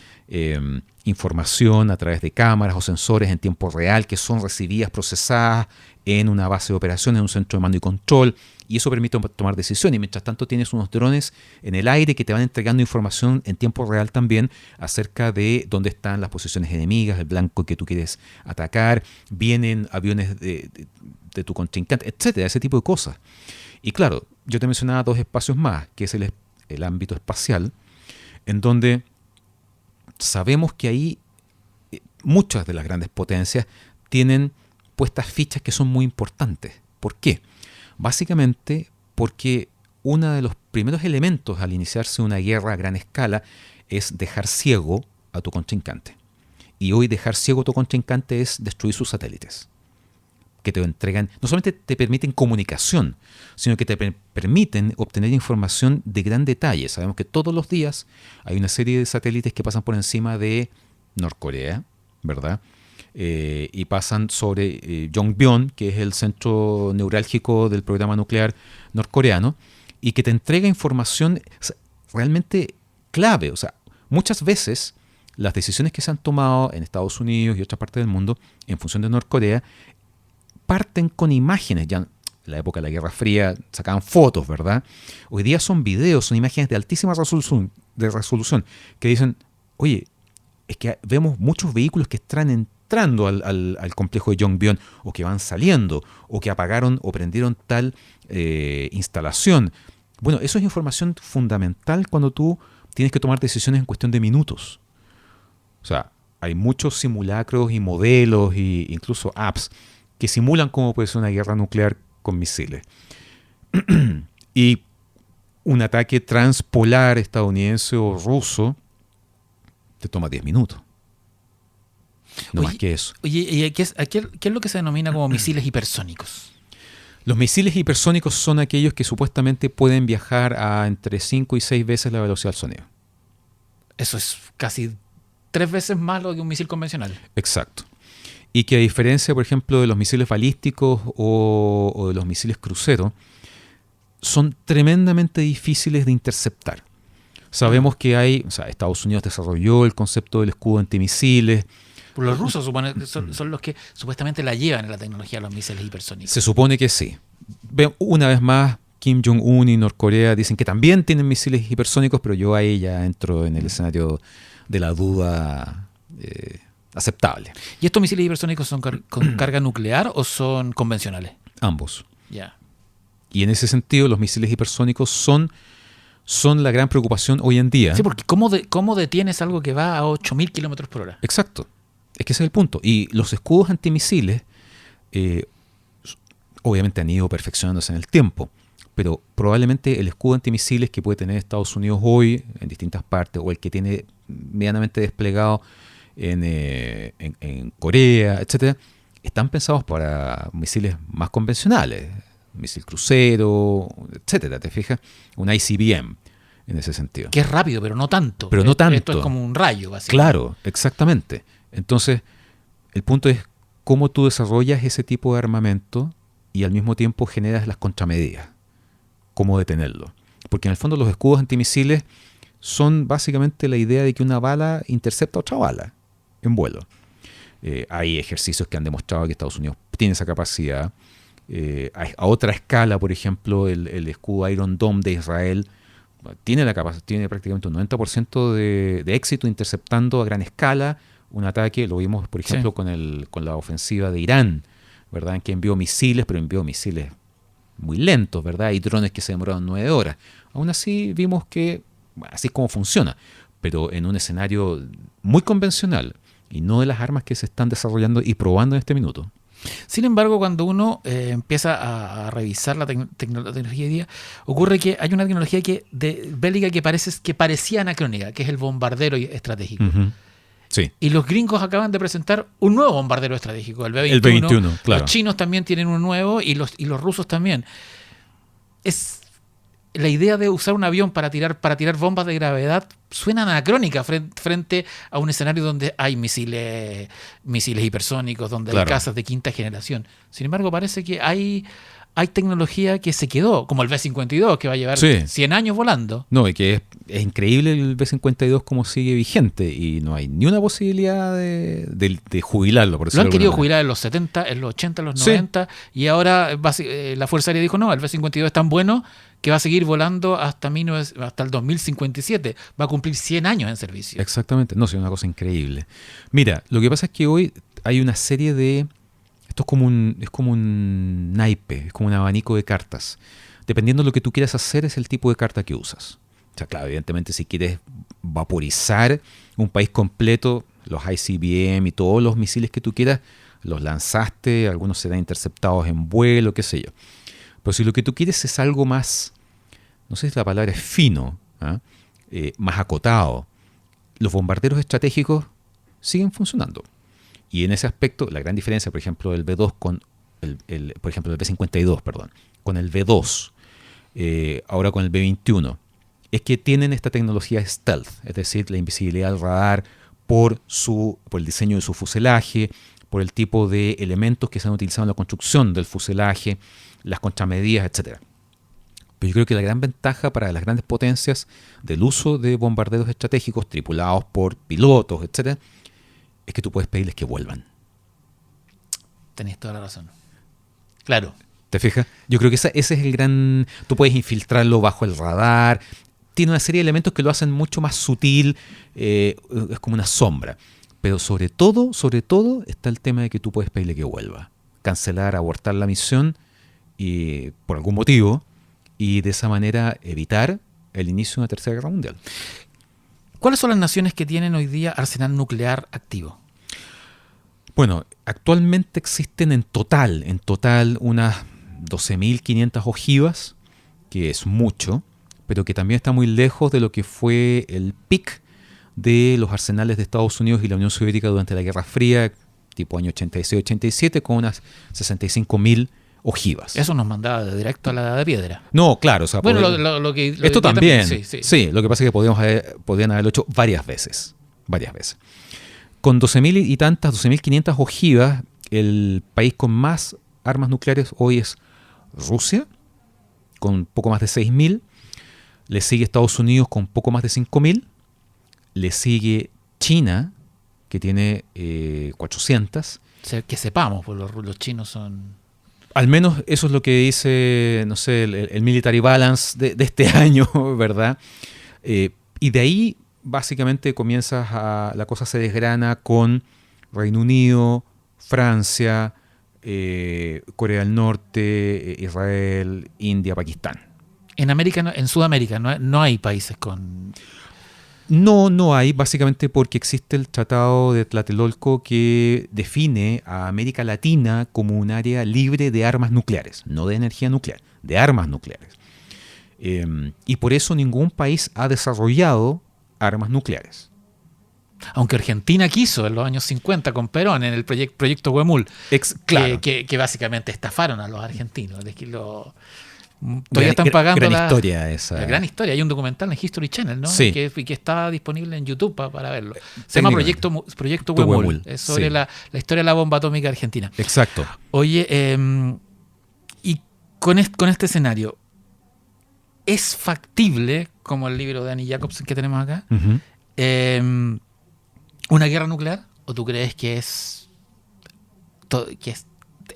información a través de cámaras o sensores en tiempo real que son recibidas, procesadas en una base de operaciones, en un centro de mando y control, y eso permite tomar decisiones. Y mientras tanto tienes unos drones en el aire que te van entregando información en tiempo real también acerca de dónde están las posiciones enemigas, el blanco que tú quieres atacar, vienen aviones de tu contrincante, etcétera, ese tipo de cosas. Y claro, yo te mencionaba dos espacios más, que es el ámbito espacial, en donde sabemos que ahí muchas de las grandes potencias tienen puestas fichas que son muy importantes. ¿Por qué? Básicamente porque uno de los primeros elementos al iniciarse una guerra a gran escala es dejar ciego a tu contrincante. Y hoy dejar ciego a tu contrincante es destruir sus satélites, que te entregan, no solamente te permiten comunicación, sino que te permiten obtener información de gran detalle. Sabemos que todos los días hay una serie de satélites que pasan por encima de Norcorea, ¿verdad? Y pasan sobre Yongbyon, que es el centro neurálgico del programa nuclear norcoreano, y que te entrega información realmente clave. O sea, muchas veces las decisiones que se han tomado en Estados Unidos y otras partes del mundo en función de Norcorea parten con imágenes. Ya en la época de la Guerra Fría sacaban fotos, ¿verdad? Hoy día son videos, son imágenes de altísima resolución que dicen, oye, es que vemos muchos vehículos que están entrando al complejo de Yongbyon, o que van saliendo, o que apagaron o prendieron tal instalación. Bueno, eso es información fundamental cuando tú tienes que tomar decisiones en cuestión de minutos. O sea, hay muchos simulacros y modelos e incluso apps que simulan cómo puede ser una guerra nuclear con misiles. Y un ataque transpolar estadounidense o ruso te toma 10 minutos. No más que eso. Oye, ¿y qué es lo que se denomina como misiles hipersónicos? Los misiles hipersónicos son aquellos que supuestamente pueden viajar a entre 5 y 6 veces la velocidad del sonido. Eso es casi 3 veces más lo que un misil convencional. Exacto. Y que a diferencia, por ejemplo, de los misiles balísticos o de los misiles crucero, son tremendamente difíciles de interceptar. Sabemos que Estados Unidos desarrolló el concepto del escudo antimisiles. Los rusos son los que supuestamente la llevan en la tecnología de los misiles hipersónicos. Se supone que sí. Una vez más, Kim Jong-un y Norcorea dicen que también tienen misiles hipersónicos, pero yo ahí ya entro en el escenario de la duda aceptable. ¿Y estos misiles hipersónicos son con carga nuclear o son convencionales? Ambos. Ya. Y en ese sentido, los misiles hipersónicos son la gran preocupación hoy en día. Sí, porque ¿cómo detienes algo que va a 8.000 kilómetros por hora? Exacto. Es que ese es el punto. Y los escudos antimisiles obviamente han ido perfeccionándose en el tiempo, pero probablemente el escudo antimisiles que puede tener Estados Unidos hoy en distintas partes, o el que tiene medianamente desplegado en Corea, etcétera, están pensados para misiles más convencionales, misil crucero, etcétera, ¿te fijas? Un ICBM en ese sentido. Que es rápido, pero no tanto. Pero no tanto. Esto es como un rayo, básicamente. Claro, exactamente. Entonces, el punto es cómo tú desarrollas ese tipo de armamento y al mismo tiempo generas las contramedidas. Cómo detenerlo. Porque en el fondo los escudos antimisiles son básicamente la idea de que una bala intercepta otra bala en vuelo. Hay ejercicios que han demostrado que Estados Unidos tiene esa capacidad. A otra escala, por ejemplo, el escudo Iron Dome de Israel tiene prácticamente un 90% de éxito interceptando a gran escala un ataque. Lo vimos, por ejemplo, con la ofensiva de Irán, ¿verdad? En que envió misiles, pero envió misiles muy lentos, ¿verdad? Hay drones que se demoraron 9 horas. Aún así vimos que así es como funciona, pero en un escenario muy convencional y no de las armas que se están desarrollando y probando en este minuto. Sin embargo, cuando uno empieza a revisar la tecnología hoy día, ocurre que hay una tecnología bélica que parecía anacrónica, que es el bombardero estratégico. Uh-huh. Sí. Y los gringos acaban de presentar un nuevo bombardero estratégico, el B-21. El B-21, claro. Los chinos también tienen uno nuevo y los rusos también. Es la idea de usar un avión para tirar bombas de gravedad suena anacrónica frente a un escenario donde hay misiles hipersónicos, donde hay cazas de quinta generación. Sin embargo, parece que hay tecnología que se quedó, como el B-52, que va a llevar 100 años volando. No, y que es increíble el B-52 como sigue vigente y no hay ni una posibilidad de jubilarlo. Por lo han querido jubilar en los 70, en los 80, en los 90, y ahora la Fuerza Aérea dijo, no, el B-52 es tan bueno que va a seguir volando hasta el 2057. Va a cumplir 100 años en servicio. Exactamente. No, es una cosa increíble. Mira, lo que pasa es que hoy hay una serie de... Esto es como un naipe, es como un abanico de cartas. Dependiendo de lo que tú quieras hacer, es el tipo de carta que usas. O sea, claro, evidentemente si quieres vaporizar un país completo, los ICBM y todos los misiles que tú quieras, los lanzaste, algunos serán interceptados en vuelo, qué sé yo. Pero si lo que tú quieres es algo más, no sé si la palabra es fino, más acotado, los bombarderos estratégicos siguen funcionando. Y en ese aspecto, la gran diferencia, por ejemplo, del B2 con por ejemplo, el B-52, perdón, con el B2, ahora con el B-21, es que tienen esta tecnología stealth, es decir, la invisibilidad del radar por el diseño de su fuselaje, por el tipo de elementos que se han utilizado en la construcción del fuselaje, las contramedidas, etc. Pero yo creo que la gran ventaja para las grandes potencias del uso de bombarderos estratégicos tripulados por pilotos, etc., es que tú puedes pedirles que vuelvan. Tenés toda la razón. Claro. ¿Te fijas? Yo creo que ese es el gran... Tú puedes infiltrarlo bajo el radar. Tiene una serie de elementos que lo hacen mucho más sutil. Es como una sombra. Pero sobre todo está el tema de que tú puedes pedirle que vuelva. Cancelar, abortar la misión por algún motivo. Y de esa manera evitar el inicio de una tercera guerra mundial. ¿Cuáles son las naciones que tienen hoy día arsenal nuclear activo? Bueno, actualmente existen en total unas 12.500 ojivas, que es mucho, pero que también está muy lejos de lo que fue el pic de los arsenales de Estados Unidos y la Unión Soviética durante la Guerra Fría, tipo año 86-87, con unas 65.000 ojivas. Eso nos mandaba de directo a la edad de piedra. No, claro. O sea, bueno, esto también. Sí. Lo que pasa es que podían haberlo hecho varias veces. Con 12.500 ojivas, el país con más armas nucleares hoy es Rusia, con poco más de 6.000. Le sigue Estados Unidos con poco más de 5.000. Le sigue China, que tiene 400. Que sepamos, pues los chinos son... Al menos eso es lo que dice, no sé, el Military Balance de este año, ¿verdad? Y de ahí, básicamente, la cosa se desgrana con Reino Unido, Francia, Corea del Norte, Israel, India, Pakistán. En Sudamérica no hay países con... No hay, básicamente porque existe el Tratado de Tlatelolco que define a América Latina como un área libre de armas nucleares, no de energía nuclear, de armas nucleares. Y por eso ningún país ha desarrollado armas nucleares. Aunque Argentina quiso en los años 50 con Perón en el proyecto Huemul, Claro. que básicamente estafaron a los argentinos. Todavía están pagando gran la historia esa. la gran historia. Hay un documental en History Channel, ¿no? Sí. Que está disponible en YouTube para verlo. Se llama Proyecto Huemul. Huemul, Es sobre sí. la historia de la bomba atómica argentina. Exacto. Oye, y con este escenario, ¿es factible, como el libro de Annie Jacobsen que tenemos acá, Ujú. una guerra nuclear? ¿O tú crees que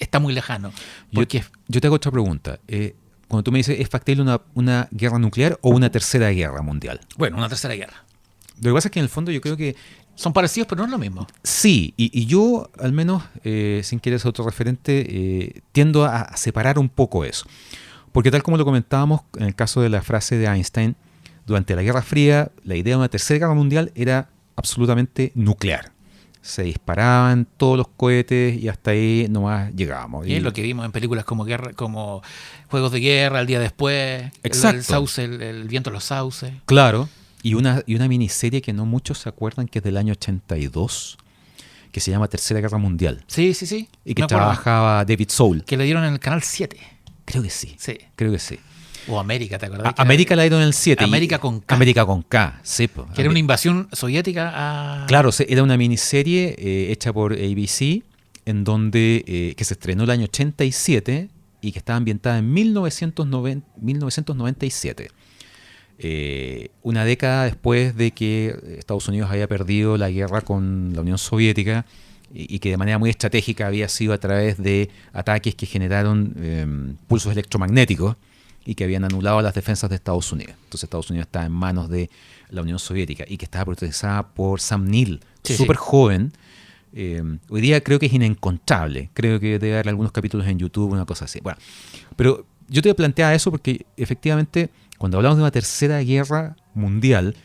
está muy lejano? Porque Yo te hago otra pregunta. Cuando tú me dices, ¿es factible una guerra nuclear o una tercera guerra mundial? bueno, una tercera guerra. Lo que pasa es que en el fondo yo creo que Son parecidos, pero no es lo mismo. sí, y yo al menos, sin querer ser otro referente, tiendo a separar un poco eso. Porque tal como lo comentábamos en el caso de la frase de Einstein, durante la Guerra Fría, la idea de una tercera guerra mundial era absolutamente nuclear. Se disparaban todos los cohetes y hasta ahí nomás llegábamos. Y es lo que vimos en películas como Juegos de Guerra, El día después, Exacto. el sauce, el viento de los sauces. Claro, y una miniserie que no muchos se acuerdan que es del año 82, que se llama Tercera Guerra Mundial, Sí, sí, sí. y que me acuerdo. trabajaba David Soul. Que le dieron en el canal 7. Creo que sí, Sí. creo que sí. O América, ¿te acordás? América la dieron en el 7. América con K. América con K, sí. Po. Que era una invasión soviética a... Claro, era una miniserie hecha por ABC, en donde que se estrenó el año 87 y que estaba ambientada en 1997. Una década después de que Estados Unidos había perdido la guerra con la Unión Soviética y que de manera muy estratégica había sido a través de ataques que generaron pulsos electromagnéticos y que habían anulado las defensas de Estados Unidos. Entonces Estados Unidos estaba en manos de la Unión Soviética y que estaba protagonizada por Sam Neill, Sí, súper sí. joven. Hoy día creo que es inencontrable. Creo que debe haber algunos capítulos en YouTube, una cosa así. Bueno, pero yo te planteaba eso porque efectivamente cuando hablamos de una tercera guerra mundial,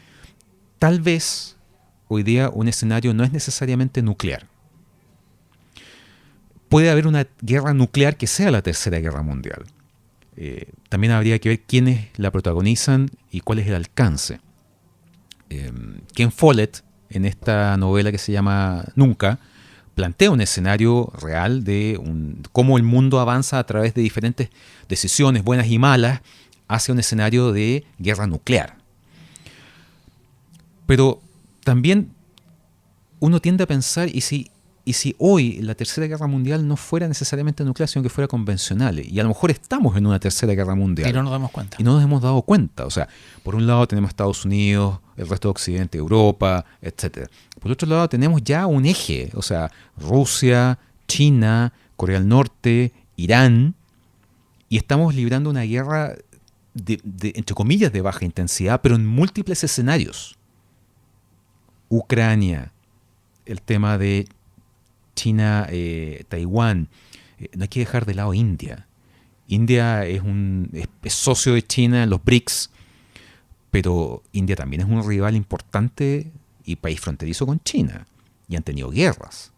tal vez hoy día un escenario no es necesariamente nuclear. Puede haber una guerra nuclear que sea la tercera guerra mundial. También habría que ver quiénes la protagonizan y cuál es el alcance. Ken Follett, en esta novela que se llama Nunca, plantea un escenario real de cómo el mundo avanza a través de diferentes decisiones, buenas y malas, hacia un escenario de guerra nuclear. Pero también uno tiende a pensar, ¿y si hoy la tercera guerra mundial no fuera necesariamente nuclear, sino que fuera convencional? Y a lo mejor estamos en una tercera guerra mundial. Y no nos damos cuenta. Y no nos hemos dado cuenta. O sea, por un lado tenemos Estados Unidos, el resto de Occidente, Europa, etc. Por otro lado tenemos ya un eje. O sea, Rusia, China, Corea del Norte, Irán. Y estamos librando una guerra entre comillas, de baja intensidad, pero en múltiples escenarios. Ucrania, el tema de China, Taiwán. No hay que dejar de lado India. India es socio de China en los BRICS, pero India también es un rival importante y país fronterizo con China. Y han tenido guerras.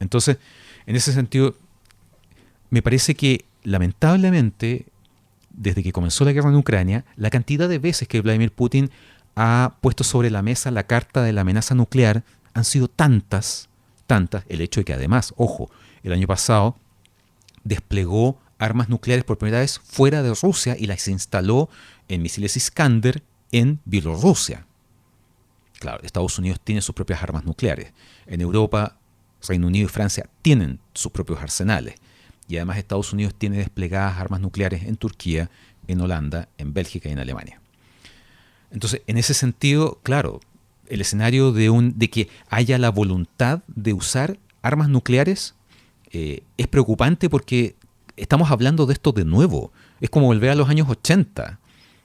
Entonces, en ese sentido, me parece que lamentablemente, desde que comenzó la guerra en Ucrania, la cantidad de veces que Vladimir Putin ha puesto sobre la mesa la carta de la amenaza nuclear han sido tantas, el hecho de que además, ojo, el año pasado desplegó armas nucleares por primera vez fuera de Rusia y las instaló en misiles Iskander en Bielorrusia. Claro, Estados Unidos tiene sus propias armas nucleares. En Europa, Reino Unido y Francia tienen sus propios arsenales. Y además Estados Unidos tiene desplegadas armas nucleares en Turquía, en Holanda, en Bélgica y en Alemania. Entonces, en ese sentido, claro, el escenario de que haya la voluntad de usar armas nucleares es preocupante porque estamos hablando de esto de nuevo. Es como volver a los años 80.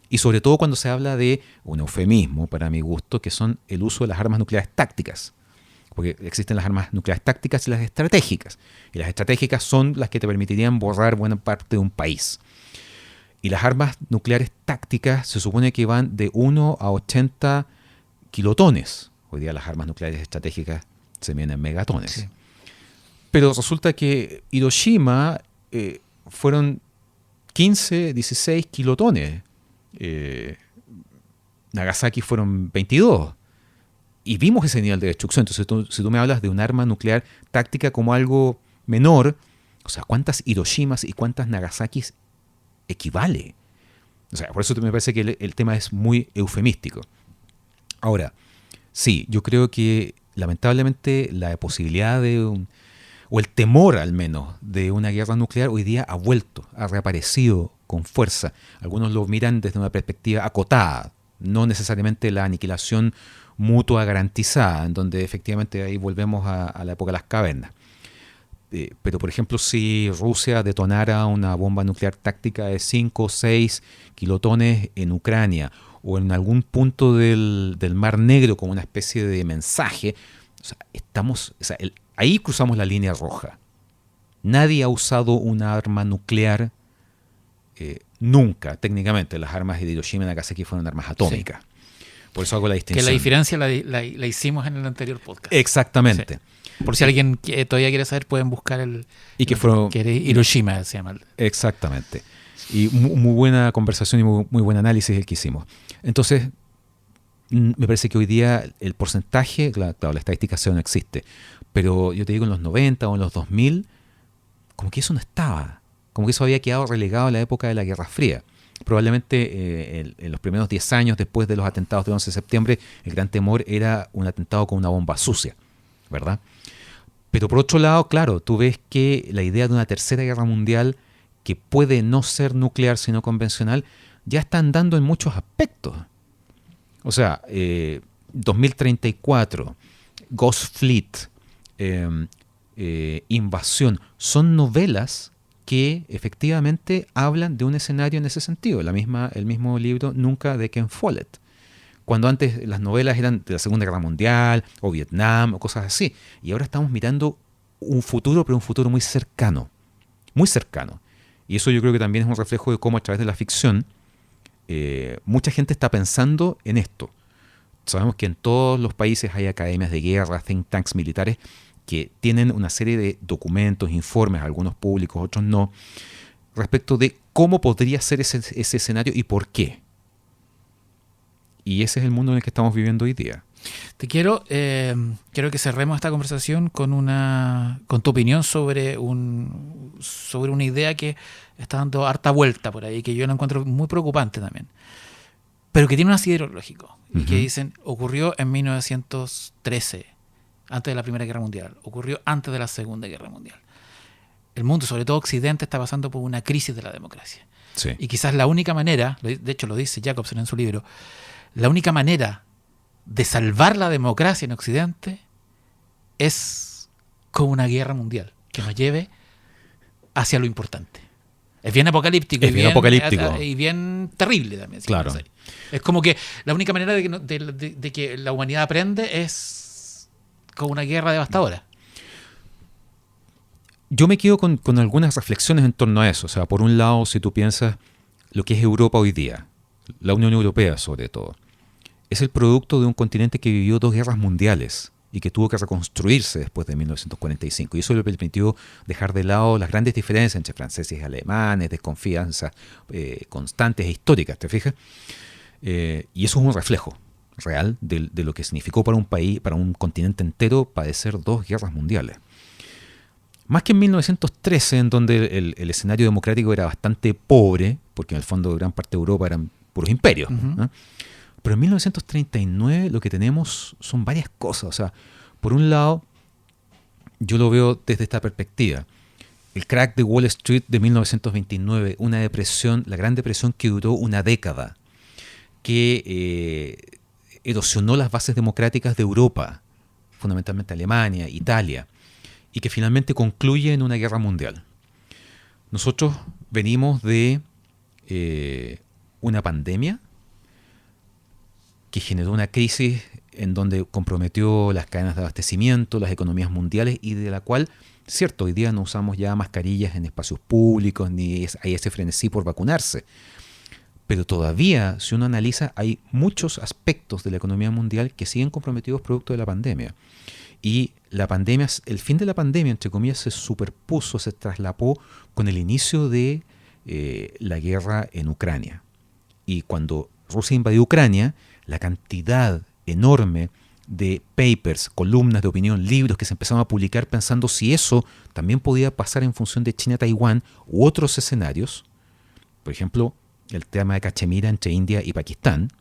Y sobre todo cuando se habla de un eufemismo, para mi gusto, que son el uso de las armas nucleares tácticas. Porque existen las armas nucleares tácticas y las estratégicas. Y las estratégicas son las que te permitirían borrar buena parte de un país. Y las armas nucleares tácticas se supone que van de 1 a 80 kilotones. Hoy día las armas nucleares estratégicas se miden en megatones. Sí. Pero resulta que Hiroshima fueron 15, 16 kilotones. Nagasaki fueron 22. Y vimos ese nivel de destrucción. Entonces, si tú me hablas de un arma nuclear táctica como algo menor, o sea, ¿cuántas Hiroshimas y cuántas Nagasakis equivale. O sea, por eso me parece que el tema es muy eufemístico. Ahora, sí, yo creo que lamentablemente la posibilidad o el temor al menos, de una guerra nuclear hoy día ha vuelto, ha reaparecido con fuerza. Algunos lo miran desde una perspectiva acotada, no necesariamente la aniquilación mutua garantizada, en donde efectivamente ahí volvemos a la época de las cavernas. Pero, por ejemplo, si Rusia detonara una bomba nuclear táctica de 5 o 6 kilotones en Ucrania o en algún punto del Mar Negro como una especie de mensaje, o sea, ahí cruzamos la línea roja. Nadie ha usado una arma nuclear nunca, técnicamente. Las armas de Hiroshima y Nagasaki fueron armas atómicas. Sí. Por eso hago la distinción. Que la diferencia la hicimos en el anterior podcast. Exactamente. Sí. Por si alguien todavía quiere saber, pueden buscar que era Hiroshima, se llama. Exactamente. Y muy buena conversación y muy buen análisis el que hicimos. Entonces, me parece que hoy día el porcentaje, claro, la estadística no existe, pero yo te digo en los 90 o en los 2000, como que eso no estaba. Como que eso había quedado relegado a la época de la Guerra Fría. Probablemente en los primeros 10 años después de los atentados del 11 de septiembre, el gran temor era un atentado con una bomba sucia, ¿verdad? Pero por otro lado, claro, tú ves que la idea de una tercera guerra mundial que puede no ser nuclear sino convencional ya está andando en muchos aspectos. O sea, 2034, Ghost Fleet, Invasión, son novelas que efectivamente hablan de un escenario en ese sentido. El mismo libro Nunca de Ken Follett. Cuando antes las novelas eran de la Segunda Guerra Mundial o Vietnam o cosas así. Y ahora estamos mirando un futuro, pero un futuro muy cercano. Muy cercano. Y eso yo creo que también es un reflejo de cómo a través de la ficción mucha gente está pensando en esto. Sabemos que en todos los países hay academias de guerra, think tanks militares, que tienen una serie de documentos, informes, algunos públicos, otros no, respecto de cómo podría ser ese escenario y por qué. Y ese es el mundo en el que estamos viviendo hoy día. Quiero que cerremos esta conversación con tu opinión sobre una idea que está dando harta vuelta por ahí, que yo la encuentro muy preocupante también, pero que tiene un asidero lógico, y que dicen, ocurrió en 1913, antes de la Primera Guerra Mundial, ocurrió antes de la Segunda Guerra Mundial. El mundo, sobre todo Occidente, está pasando por una crisis de la democracia. Sí. Y quizás la única manera, de hecho lo dice Jacobson en su libro, la única manera de salvar la democracia en Occidente es con una guerra mundial que nos lleve hacia lo importante. Es bien apocalíptico. Y bien terrible también. Claro. Es como que la única manera de que la humanidad aprende es con una guerra devastadora. Yo me quedo con algunas reflexiones en torno a eso. O sea, por un lado, si tú piensas lo que es Europa hoy día, la Unión Europea sobre todo, es el producto de un continente que vivió 2 guerras mundiales y que tuvo que reconstruirse después de 1945. Y eso le permitió dejar de lado las grandes diferencias entre franceses y alemanes, desconfianzas constantes e históricas, ¿te fijas? Y eso es un reflejo real de lo que significó para un país, para un continente entero, padecer 2 guerras mundiales. Más que en 1913, en donde el escenario democrático era bastante pobre, porque en el fondo gran parte de Europa eran puros imperios, ¿no? Pero en 1939 lo que tenemos son varias cosas. O sea, por un lado, yo lo veo desde esta perspectiva. El crack de Wall Street de 1929, una depresión, la Gran Depresión que duró una década, que erosionó las bases democráticas de Europa, fundamentalmente Alemania, Italia, y que finalmente concluye en una guerra mundial. Nosotros venimos de una pandemia que generó una crisis en donde comprometió las cadenas de abastecimiento, las economías mundiales, y de la cual, cierto, hoy día no usamos ya mascarillas en espacios públicos, ni hay ese frenesí por vacunarse. Pero todavía, si uno analiza, hay muchos aspectos de la economía mundial que siguen comprometidos producto de la pandemia. Y la pandemia, el fin de la pandemia, entre comillas, se superpuso, se traslapó con el inicio de la guerra en Ucrania. Y cuando Rusia invadió Ucrania, la cantidad enorme de papers, columnas de opinión, libros que se empezaron a publicar pensando si eso también podía pasar en función de China-Taiwán u otros escenarios, por ejemplo, el tema de Cachemira entre India y Pakistán,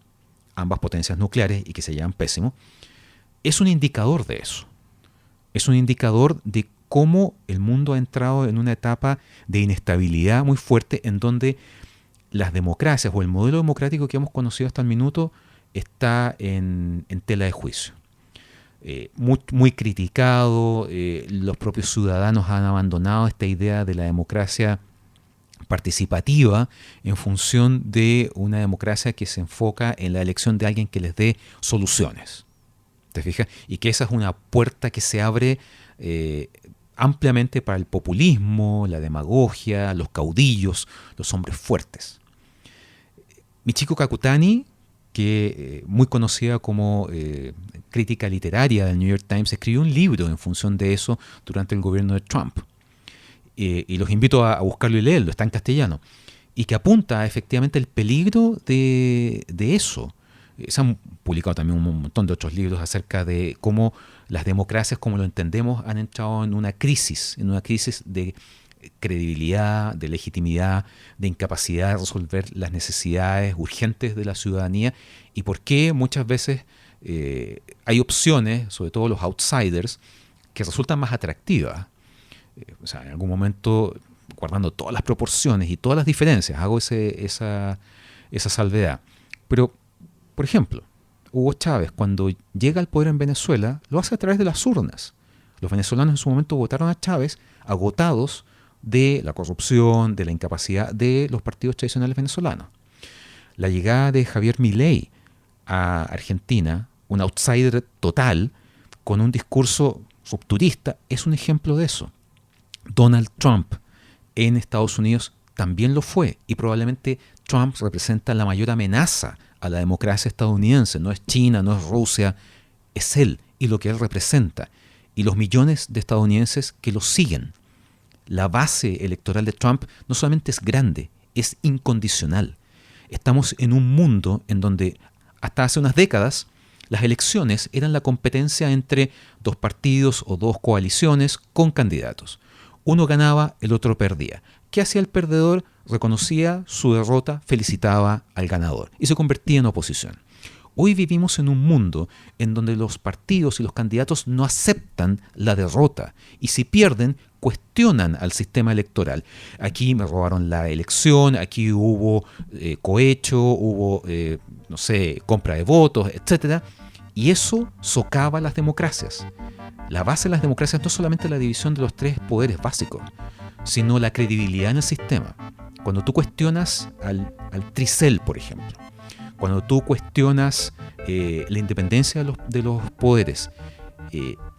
ambas potencias nucleares y que se llevan pésimo, es un indicador de eso. Es un indicador de cómo el mundo ha entrado en una etapa de inestabilidad muy fuerte en donde las democracias o el modelo democrático que hemos conocido hasta el minuto está en tela de juicio. Muy criticado, los propios ciudadanos han abandonado esta idea de la democracia participativa en función de una democracia que se enfoca en la elección de alguien que les dé soluciones. ¿Te fijas? Y que esa es una puerta que se abre ampliamente para el populismo, la demagogia, los caudillos, los hombres fuertes. Michiko Kakutani, que muy conocida como crítica literaria del New York Times, escribió un libro en función de eso durante el gobierno de Trump. Y los invito a buscarlo y leerlo, está en castellano. Y que apunta efectivamente el peligro de eso. Se han publicado también un montón de otros libros acerca de cómo las democracias, como lo entendemos, han entrado en una crisis de credibilidad, de legitimidad, de incapacidad de resolver las necesidades urgentes de la ciudadanía y por qué muchas veces hay opciones, sobre todo los outsiders, que resultan más atractivas. O sea, en algún momento, guardando todas las proporciones y todas las diferencias, hago esa salvedad. Pero, por ejemplo, Hugo Chávez, cuando llega al poder en Venezuela, lo hace a través de las urnas. Los venezolanos en su momento votaron a Chávez agotados de la corrupción, de la incapacidad de los partidos tradicionales venezolanos. La llegada de Javier Milei a Argentina, un outsider total, con un discurso rupturista, es un ejemplo de eso. Donald Trump en Estados Unidos también lo fue, y probablemente Trump representa la mayor amenaza a la democracia estadounidense. No es China, no es Rusia, es él y lo que él representa, y los millones de estadounidenses que lo siguen. La base electoral de Trump no solamente es grande, es incondicional. Estamos en un mundo en donde hasta hace unas décadas las elecciones eran la competencia entre dos partidos o dos coaliciones con candidatos. Uno ganaba, el otro perdía. ¿Qué hacía el perdedor? Reconocía su derrota, felicitaba al ganador y se convertía en oposición. Hoy vivimos en un mundo en donde los partidos y los candidatos no aceptan la derrota y si pierden, cuestionan al sistema electoral. Aquí me robaron la elección, aquí hubo cohecho, hubo, compra de votos, etc. Y eso socava las democracias. La base de las democracias no es solamente la división de los tres poderes básicos, sino la credibilidad en el sistema. Cuando tú cuestionas al tricel, por ejemplo, cuando tú cuestionas la independencia de los poderes,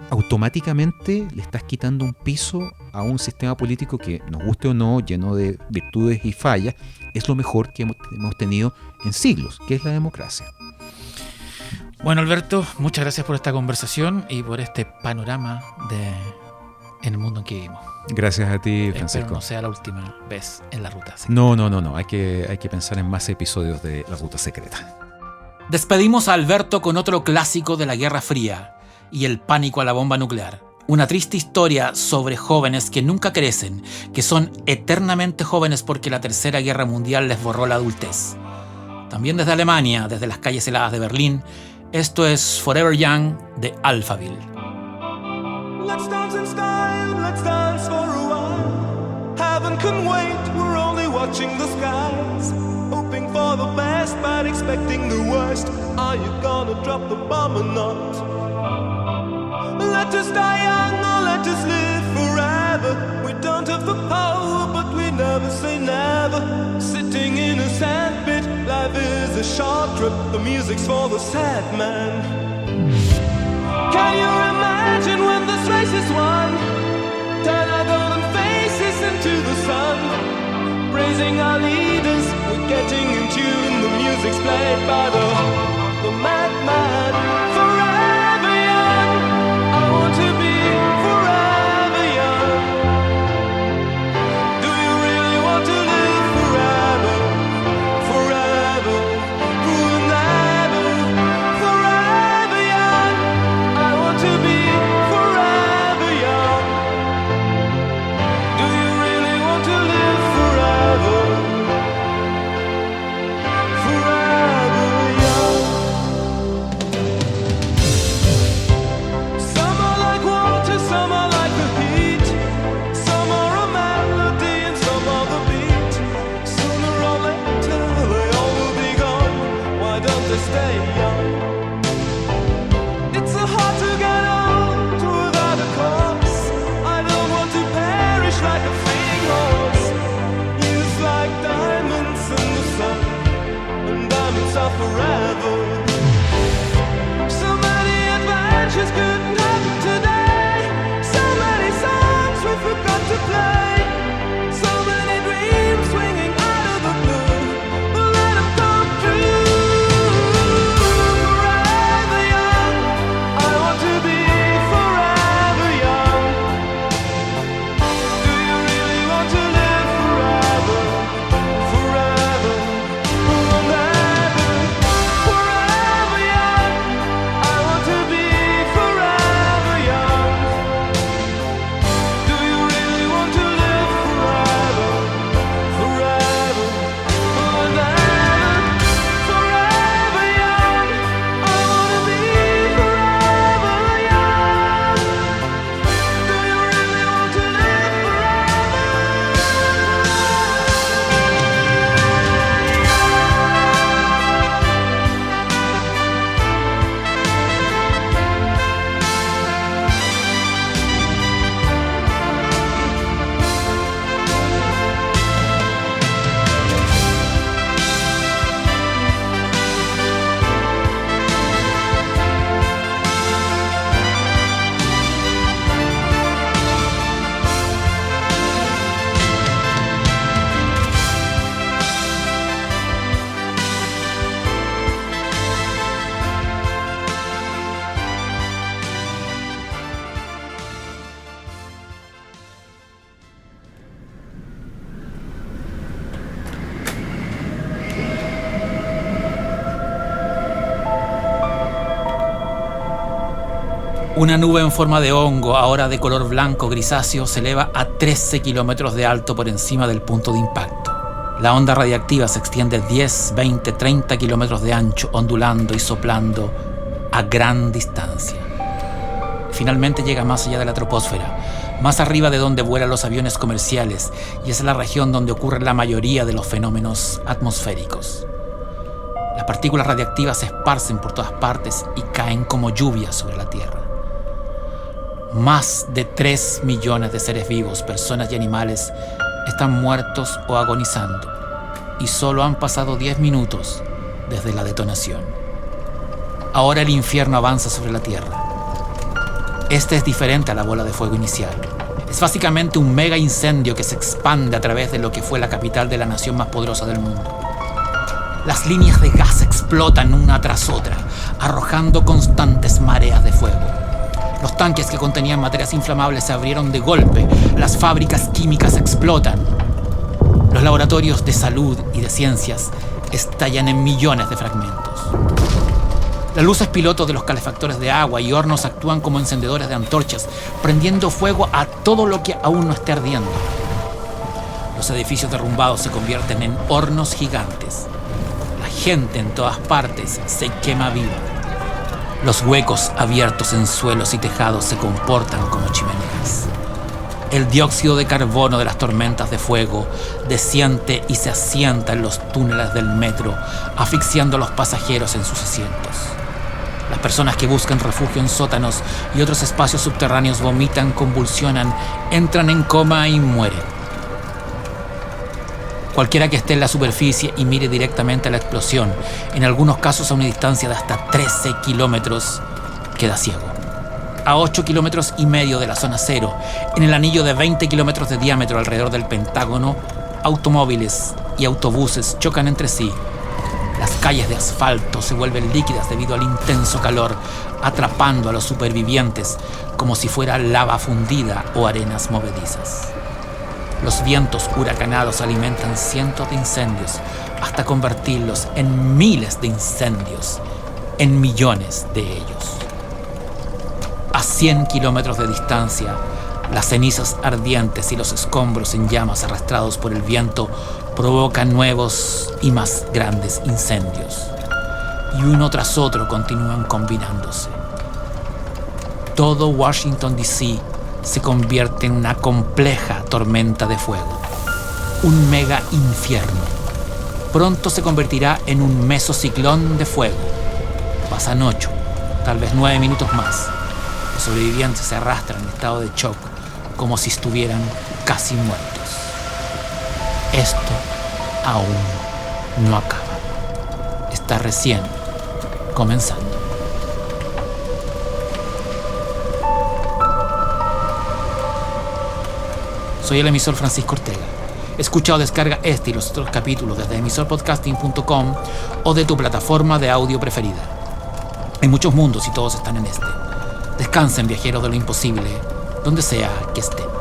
automáticamente le estás quitando un piso a un sistema político que, nos guste o no, lleno de virtudes y fallas, es lo mejor que hemos tenido en siglos, que es la democracia. Bueno, Alberto, muchas gracias por esta conversación y por este panorama en el mundo en que vivimos. Gracias a ti, Francisco. Espero no sea la última vez en la Ruta Secreta. No. Hay que pensar en más episodios de La Ruta Secreta. Despedimos a Alberto con otro clásico de la Guerra Fría y el pánico a la bomba nuclear. Una triste historia sobre jóvenes que nunca crecen, que son eternamente jóvenes porque la Tercera Guerra Mundial les borró la adultez. También desde Alemania, desde las calles heladas de Berlín, esto es Forever Young de Alphaville. Let's dance in style, let's dance for a while. Heaven can wait, we're only watching the skies. Hoping for the best, but expecting the worst. Are you gonna drop the bomb or not? Let us die young or let us live forever. We don't have the power, but we never say never. Sitting in a sandpit, life is a short trip. The music's for the sad man. Can you imagine when this race is won? Turn our golden faces into the sun. Praising our leaders, we're getting in tune. The music's played by the madman. Forever young, I want to be forever young. Do you really want to live forever? Forever, forever, forever young. I want to be forever young. Do you really want to live forever? rich like a fleeing horse, used like diamonds in the sun, and diamonds are forever. So many adventures couldn't happen today, so many songs we forgot to play, so many dreams swinging out of the blue. We'll let them come true. Forever young, I want to be forever young. Do you really want to live forever? Forever, forever, forever young. I want to be forever young. Do you really want to live forever? Forever, forever, forever young. I want to be forever young. Do you really want to live Una nube en forma de hongo, ahora de color blanco grisáceo, se eleva a 13 kilómetros de alto por encima del punto de impacto. La onda radiactiva se extiende 10, 20, 30 kilómetros de ancho, ondulando y soplando a gran distancia. Finalmente llega más allá de la troposfera, más arriba de donde vuelan los aviones comerciales, y es la región donde ocurre la mayoría de los fenómenos atmosféricos. Las partículas radiactivas se esparcen por todas partes y caen como lluvia sobre la Tierra. Más de 3 millones de seres vivos, personas y animales, están muertos o agonizando, y solo han pasado 10 minutos desde la detonación. Ahora el infierno avanza sobre la Tierra. Este es diferente a la bola de fuego inicial. Es básicamente un mega incendio que se expande a través de lo que fue la capital de la nación más poderosa del mundo. Las líneas de gas explotan una tras otra, arrojando constantes mareas de fuego. Los tanques que contenían materias inflamables se abrieron de golpe, las fábricas químicas explotan. Los laboratorios de salud y de ciencias estallan en millones de fragmentos. Las luces piloto de los calefactores de agua y hornos actúan como encendedores de antorchas, prendiendo fuego a todo lo que aún no esté ardiendo. Los edificios derrumbados se convierten en hornos gigantes. La gente en todas partes se quema viva. Los huecos abiertos en suelos y tejados se comportan como chimeneas. El dióxido de carbono de las tormentas de fuego desciende y se asienta en los túneles del metro, asfixiando a los pasajeros en sus asientos. Las personas que buscan refugio en sótanos y otros espacios subterráneos vomitan, convulsionan, entran en coma y mueren. Cualquiera que esté en la superficie y mire directamente a la explosión, en algunos casos a una distancia de hasta 13 kilómetros, queda ciego. A 8 kilómetros y medio de la zona cero, en el anillo de 20 kilómetros de diámetro alrededor del Pentágono, automóviles y autobuses chocan entre sí. Las calles de asfalto se vuelven líquidas debido al intenso calor, atrapando a los supervivientes como si fuera lava fundida o arenas movedizas. Los vientos huracanados alimentan cientos de incendios hasta convertirlos en miles de incendios, en millones de ellos. A 100 kilómetros de distancia, las cenizas ardientes y los escombros en llamas arrastrados por el viento provocan nuevos y más grandes incendios, y uno tras otro continúan combinándose. Todo Washington, D.C. se convierte en una compleja tormenta de fuego, un mega infierno. Pronto se convertirá en un mesociclón de fuego. Pasan 8, tal vez 9 minutos más. Los sobrevivientes se arrastran en estado de shock como si estuvieran casi muertos. Esto aún no acaba. Está recién comenzando. Soy el emisor Francisco Ortega. Escucha o descarga este y los otros capítulos desde emisorpodcasting.com o de tu plataforma de audio preferida. Hay muchos mundos y todos están en este. Descansen, viajeros de lo imposible, donde sea que estén.